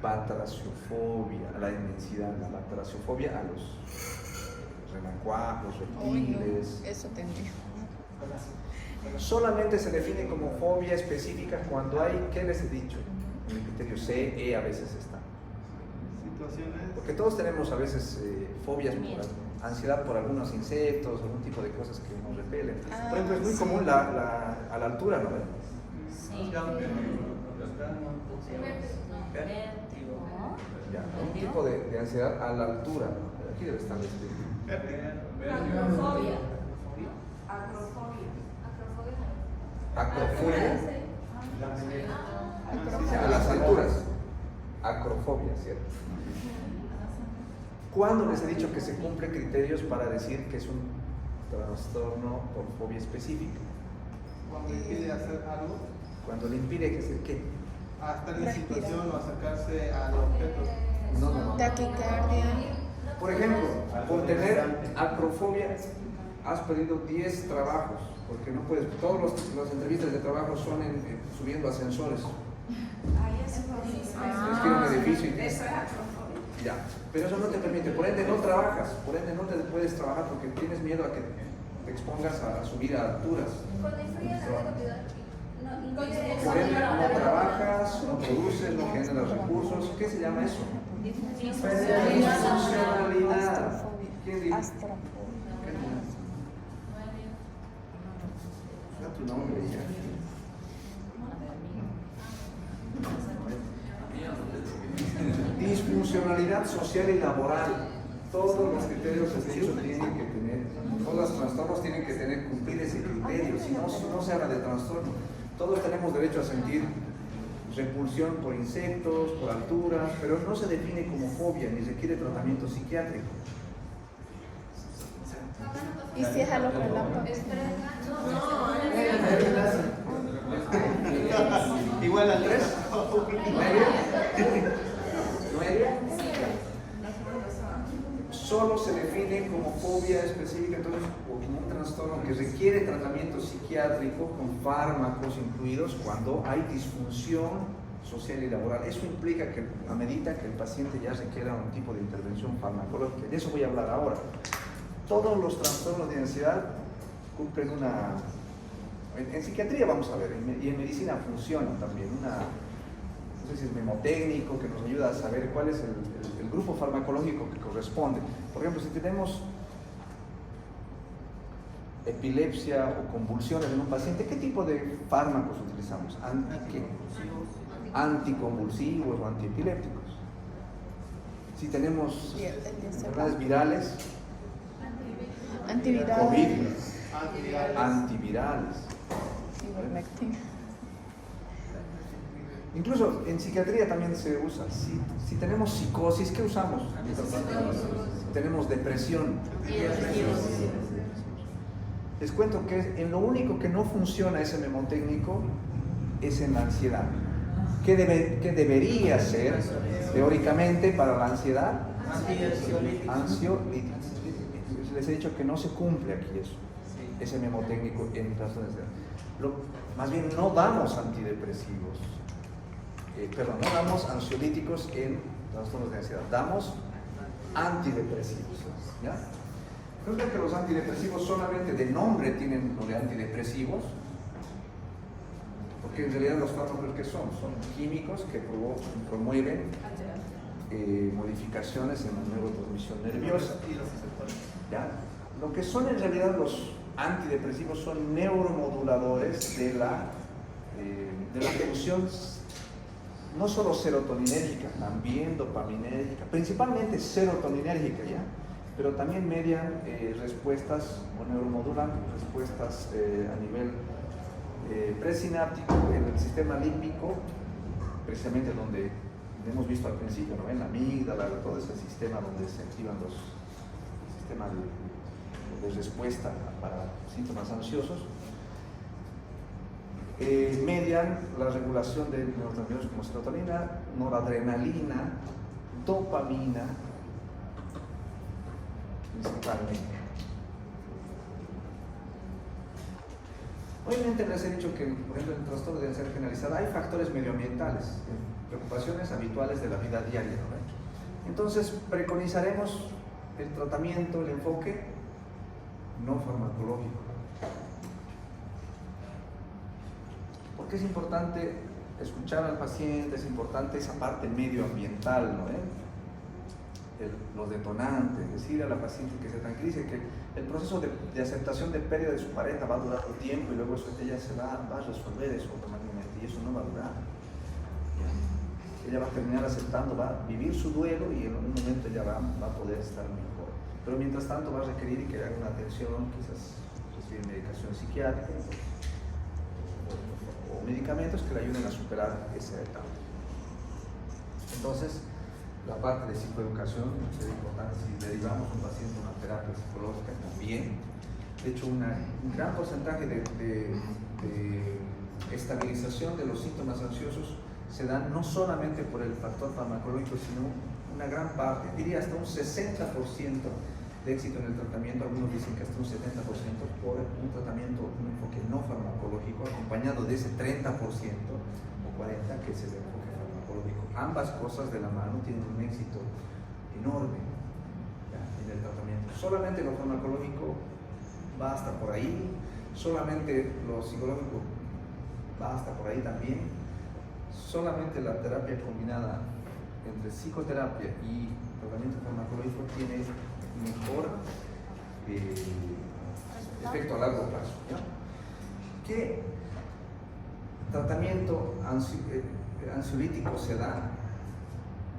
Batraciofobia, a la inmensidad. La batraciofobia a los renacuajos, reptiles. Eso tendría. Solamente se define como fobia específica cuando hay, ¿qué les he dicho? En el criterio C, E a veces está. Situaciones. Porque todos tenemos a veces fobias, ansiedad por algunos insectos, algún tipo de cosas que nos repelen. Por ejemplo, es muy común a la altura, ¿no? Sí. Ya, un tipo de ansiedad a la altura. Aquí debe estar descrito. Acrofobia. Acrofobia. A las alturas. Acrofobia, ¿cierto? ¿Cuándo les he dicho que se cumplen criterios para decir que es un trastorno por fobia específica? Cuando impide hacer algo, Cuando le impide que se qué. a estar en situación o acercarse al objeto. No. Taquicardia. Por ejemplo, por tener acrofobia has perdido 10 trabajos, porque no puedes, las entrevistas de trabajo son subiendo ascensores. Es que un edificio y ya, pero eso no te permite, por ende no trabajas, por ende no te puedes trabajar porque tienes miedo a que te expongas a subir a alturas. Por ende no trabajas, no produces, no generas recursos. ¿Qué se llama eso? Disfuncionalidad. ¿Quién dijo? Da tu nombre ya. Disfuncionalidad social y laboral. Todos los criterios que se hizo tienen que tener, todos los trastornos tienen que cumplir ese criterio, si no se habla de trastorno. Todos tenemos derecho a sentir repulsión por insectos, por alturas, pero no se define como fobia ni requiere tratamiento psiquiátrico. ¿Y si es a los relámpagos? Igual al 3. ¿9? Solo se define como fobia específica, entonces, o como un trastorno que requiere tratamiento psiquiátrico con fármacos incluidos cuando hay disfunción social y laboral. Eso implica que a medida que el paciente ya requiera un tipo de intervención farmacológica. De eso voy a hablar ahora. Todos los trastornos de ansiedad cumplen una... En psiquiatría vamos a ver, y en medicina funciona también no sé si es memotécnico, que nos ayuda a saber cuál es el grupo farmacológico que corresponde. Por ejemplo, si tenemos epilepsia o convulsiones en un paciente, ¿qué tipo de fármacos utilizamos? Anticonvulsivos o antiepilépticos. Si tenemos enfermedades virales, COVID, antivirales. Incluso en psiquiatría también se usa. Si tenemos psicosis, ¿qué usamos? Si tenemos depresión. Les cuento que en lo único que no funciona ese memotécnico es en la ansiedad. ¿Qué debería ser teóricamente para la ansiedad? Ansiolítico. Les he dicho que no se cumple aquí eso. ese mnemotécnico en trastornos de ansiedad. Más bien no damos antidepresivos, no damos ansiolíticos en trastornos de ansiedad, damos antidepresivos, ¿ya? Creo que los antidepresivos solamente de nombre tienen lo de antidepresivos, porque en realidad los fármacos que son químicos que promueven modificaciones en la neurotransmisión nerviosa. ¿Ya? Lo que son en realidad los antidepresivos son neuromoduladores de la función no solo serotoninérgica, también dopaminérgica, principalmente serotoninérgica, ¿ya? Pero también median respuestas o neuromodulan respuestas a nivel presináptico en el sistema límbico, precisamente donde hemos visto al principio, ¿no? En la amígdala, todo ese sistema donde se activan los sistemas de respuesta para síntomas ansiosos, median la regulación de neurotransmisores como serotonina, noradrenalina, dopamina, principalmente. Obviamente les he dicho que, por ejemplo, en el trastorno de ansiedad generalizada hay factores medioambientales, preocupaciones habituales de la vida diaria, ¿no? Entonces preconizaremos el tratamiento, el enfoque no farmacológico. Porque es importante escuchar al paciente, es importante esa parte medioambiental, ¿no? Los detonantes, decir a la paciente que se tranquilice, que el proceso de aceptación de pérdida de su pareja va a durar un tiempo y luego eso ella se va a resolver eso automáticamente y eso no va a durar. Ella va a terminar aceptando, va a vivir su duelo y en un momento ella va a poder estar mejor. Pero mientras tanto va a requerir que haga una atención, quizás recibir medicación psiquiátrica o medicamentos que le ayuden a superar esa etapa. Entonces, la parte de psicoeducación es importante. Si derivamos a un paciente a una terapia psicológica también, de hecho un gran porcentaje de estabilización de los síntomas ansiosos se dan no solamente por el factor farmacológico, sino una gran parte, diría hasta un 60% de éxito en el tratamiento, algunos dicen que hasta un 70% por un tratamiento, un enfoque no farmacológico, acompañado de ese 30% o 40% que es el enfoque farmacológico. Ambas cosas de la mano tienen un éxito enorme en el tratamiento. Solamente lo farmacológico va hasta por ahí, solamente lo psicológico va hasta por ahí también, solamente la terapia combinada entre psicoterapia y tratamiento farmacológico tiene mejor efecto a largo plazo, ¿ya? ¿Qué tratamiento ansiolítico se da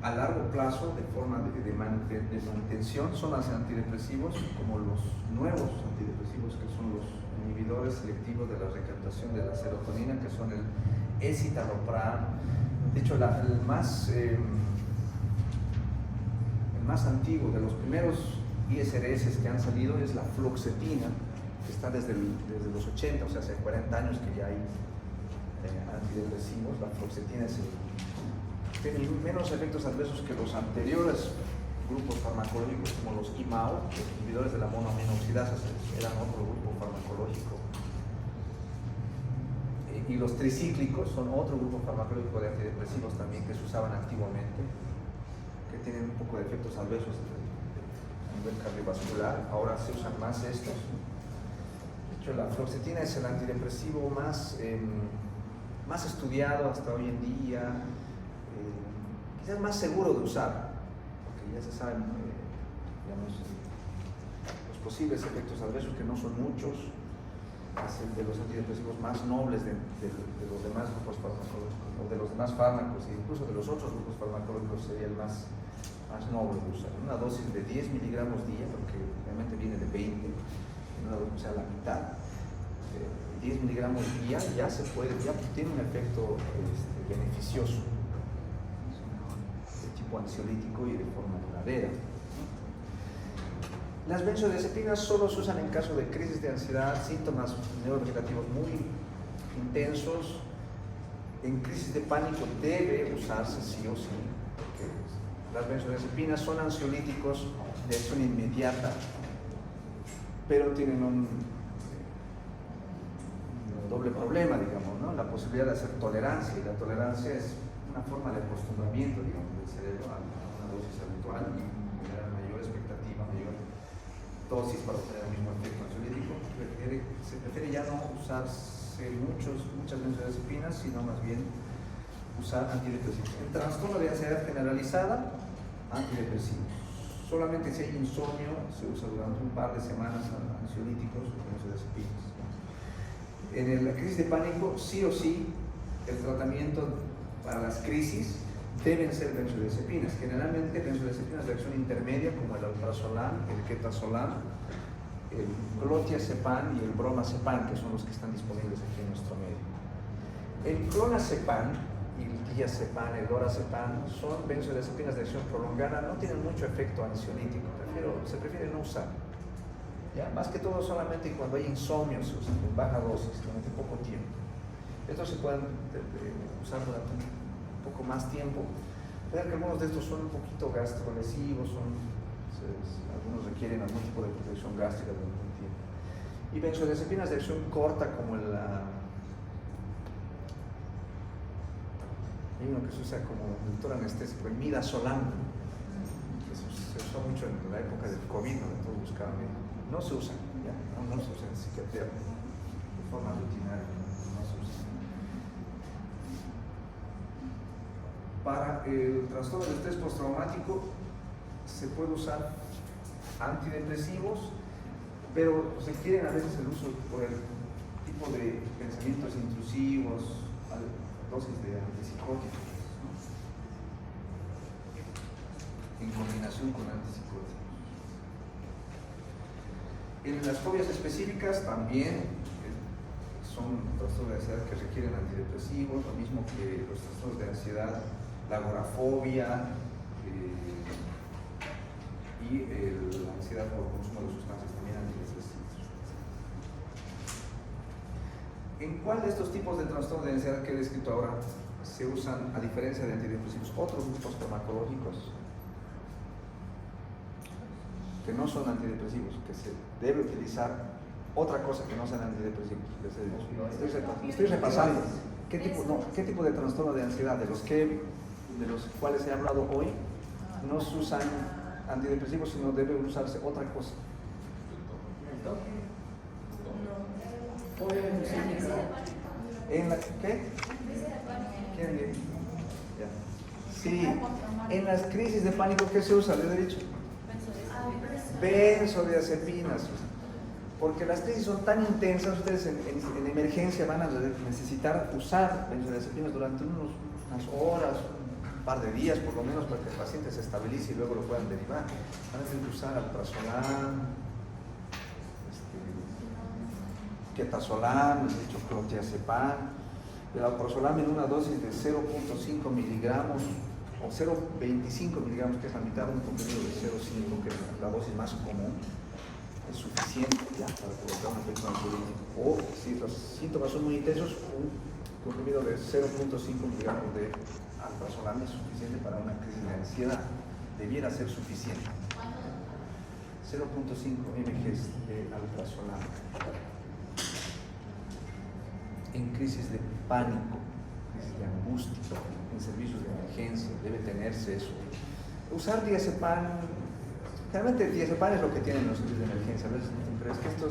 a largo plazo de forma de manutención? Son los antidepresivos, como los nuevos antidepresivos que son los inhibidores selectivos de la recaptación de la serotonina, que son el escitalopram. De hecho, el más antiguo de los primeros ISRS que han salido es la fluoxetina, que está desde los 80, o sea, hace 40 años que ya hay antidepresivos. La fluoxetina tiene menos efectos adversos que los anteriores grupos farmacológicos, como los IMAO, los inhibidores de la monoaminoxidasa, eran otro grupo farmacológico. Y los tricíclicos son otro grupo farmacológico de antidepresivos también que se usaban antiguamente, que tienen un poco de efectos adversos a nivel cardiovascular. Ahora se usan más estos. De hecho, la fluoxetina es el antidepresivo más estudiado hasta hoy en día, quizás más seguro de usar, porque ya se saben los posibles efectos adversos, que no son muchos. Es el de los antidepresivos más nobles de los demás grupos farmacológicos, o de los demás fármacos, e incluso de los otros grupos farmacológicos sería el más noble de usar. Una dosis de 10 miligramos día, porque realmente viene de 20, o sea, la mitad. 10 miligramos día ya tiene un efecto beneficioso de tipo ansiolítico y de forma duradera. Las benzodiazepinas solo se usan en caso de crisis de ansiedad, síntomas neurovegetativos muy intensos. En crisis de pánico debe usarse sí o sí, porque las benzodiazepinas son ansiolíticos de acción inmediata, pero tienen posibilidad de hacer tolerancia, y la tolerancia es una forma de acostumbramiento, digamos, del cerebro a una dosis habitual y generar mayor expectativa, mayor dosis para obtener el mismo efecto ansiolítico. Se prefiere ya no usarse muchas benzodiazepinas, sino más bien usar antidepresivos. En trastorno de ansiedad generalizada, antidepresivos. Solamente si hay insomnio, se usa durante un par de semanas ansiolíticos o benzodiazepinas. En la crisis de pánico, sí o sí, el tratamiento para las crisis deben ser benzodiazepinas. Generalmente benzodiazepinas de acción intermedia, como el alprazolam, el ketazolam, el clonazepam y el bromazepam, que son los que están disponibles aquí en nuestro medio. El clonazepam y el diazepam, el lorazepam, son benzodiazepinas de acción prolongada, no tienen mucho efecto ansiolítico, se prefiere no usar. ¿Ya? Más que todo solamente cuando hay insomnio se usan en baja dosis, durante poco tiempo. Estos se pueden usar durante un poco más tiempo. Vean que algunos de estos son un poquito gastrolesivos, algunos requieren algún tipo de protección gástrica durante un tiempo. Y benzodiazepinas de acción corta, como hay uno que se usa como inductor anestésico, el midazolam, que se usó mucho en la época del COVID, donde todos buscaban. No se usa, ¿ya? No se usa en psiquiatría de forma rutinaria, no se usa. Para el trastorno de estrés postraumático se puede usar antidepresivos, pero se quieren a veces el uso por el tipo de pensamientos intrusivos, dosis de antipsicóticos, ¿no? En combinación con antipsicóticos. En las fobias específicas también son trastornos de ansiedad que requieren antidepresivos, lo mismo que los trastornos de ansiedad, la agorafobia y la ansiedad por consumo de sustancias también antidepresivos. ¿En cuál de estos tipos de trastornos de ansiedad que he descrito ahora se usan, a diferencia de antidepresivos, otros grupos farmacológicos que no son antidepresivos, que se debe utilizar otra cosa que no sean antidepresivos? Estoy repasando. ¿Qué tipo de trastorno de ansiedad de los cuales he hablado hoy no se usan antidepresivos, sino debe usarse otra cosa? ¿En la qué? ¿Quién dice? Sí, en las crisis de pánico, ¿qué se usa? ¿Le he dicho? Benzodiazepinas. Porque las crisis son tan intensas, ustedes en emergencia van a necesitar usar benzodiazepinas durante unas horas, un par de días por lo menos, para que el paciente se estabilice y luego lo puedan derivar. Van a tener que usar alprazolam, ketazolam, clonazepam. El alprazolam en una dosis de 0.5 miligramos o 0.25 miligramos, que es la mitad de un comprimido de 0.5, que es la dosis más común, es suficiente ya para provocar un efecto ansiolítico. O si los síntomas son muy intensos, un comprimido de 0.5 miligramos de alprazolam es suficiente para una crisis de ansiedad. Debiera ser suficiente. 0.5 mg de alprazolam. En crisis de pánico, crisis de angustia, en servicios de emergencia, debe tenerse eso. Usar diazepam, generalmente el diazepam es lo que tienen los servicios de emergencia, a veces, pero es que esto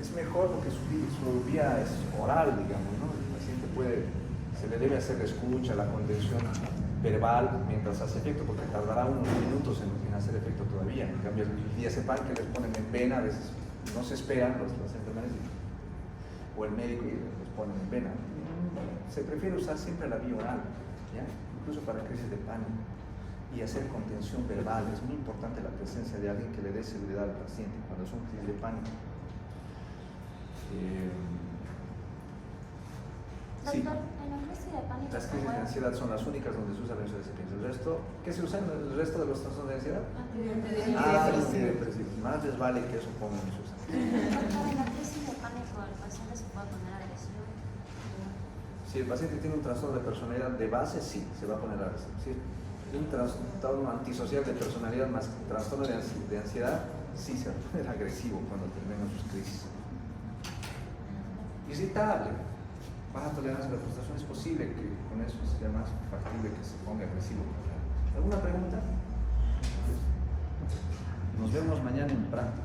es mejor porque su vía es oral, digamos, ¿no? El paciente se le debe hacer la escucha, la contención verbal mientras hace efecto, porque tardará unos minutos en hacer efecto todavía. En cambio, el diazepam que les ponen en vena, a veces no se esperan las enfermedades, o el médico y les ponen en vena. Se prefiere usar siempre la vía oral, ¿ya? Incluso para crisis de pánico, y hacer contención verbal. Es muy importante la presencia de alguien que le dé seguridad al paciente cuando son crisis de pánico. Sí. Doctor, en la crisis de pánico, Las crisis de ansiedad son las únicas donde se usa benzodiazepinas. El resto, ¿qué se usa en el resto de los trastornos de ansiedad? Antidepresivos. Más les vale que eso pongan en sus. Doctor, en la crisis de pánico, el paciente se puede poner agresivo. Si el paciente tiene un trastorno de personalidad de base, sí, se va a poner agresivo. Si un trastorno antisocial de personalidad más trastorno de ansiedad, sí se va a poner agresivo cuando terminan sus crisis. Irritable. baja tolerancia a la frustración, es posible que con eso sea más factible que se ponga agresivo. ¿Alguna pregunta? Nos vemos mañana en práctica.